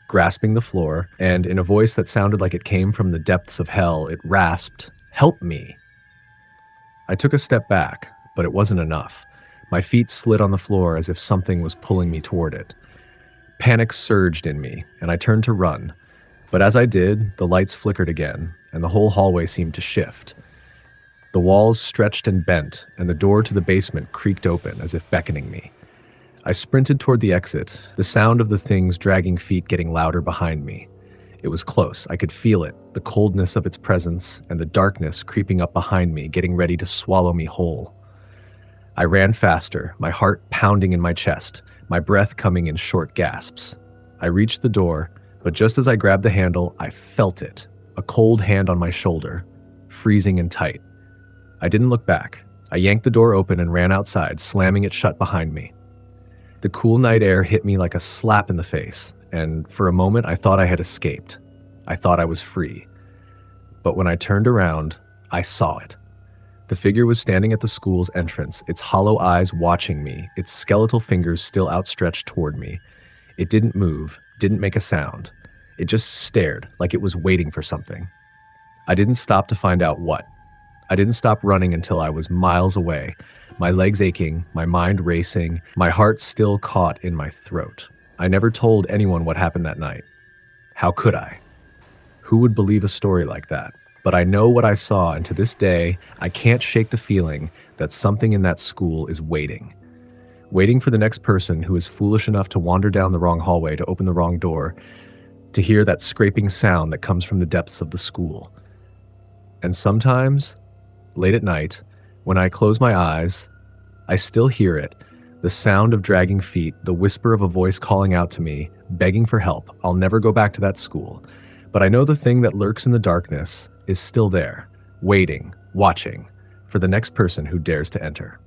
Grasping the floor, and in a voice that sounded like it came from the depths of hell, it rasped, "Help me!" I took a step back, but it wasn't enough. My feet slid on the floor as if something was pulling me toward it. Panic surged in me, and I turned to run. But as I did, the lights flickered again, and the whole hallway seemed to shift. The walls stretched and bent, and the door to the basement creaked open as if beckoning me. I sprinted toward the exit, the sound of the thing's dragging feet getting louder behind me. It was close. I could feel it, the coldness of its presence, and the darkness creeping up behind me, getting ready to swallow me whole. I ran faster, my heart pounding in my chest, my breath coming in short gasps. I reached the door, but just as I grabbed the handle, I felt it, a cold hand on my shoulder, freezing and tight. I didn't look back. I yanked the door open and ran outside, slamming it shut behind me. The cool night air hit me like a slap in the face, and for a moment I thought I had escaped. I thought I was free. But when I turned around, I saw it. The figure was standing at the school's entrance, its hollow eyes watching me, its skeletal fingers still outstretched toward me. It didn't move, didn't make a sound. It just stared, like it was waiting for something. I didn't stop to find out what. I didn't stop running until I was miles away, my legs aching, my mind racing, my heart still caught in my throat. I never told anyone what happened that night. How could I? Who would believe a story like that? But I know what I saw, and to this day, I can't shake the feeling that something in that school is waiting for the next person who is foolish enough to wander down the wrong hallway, to open the wrong door, to hear that scraping sound that comes from the depths of the school. And sometimes, late at night, when I close my eyes, I still hear it, the sound of dragging feet, the whisper of a voice calling out to me, begging for help. I'll never go back to that school. But I know the thing that lurks in the darkness is still there, waiting, watching, for the next person who dares to enter.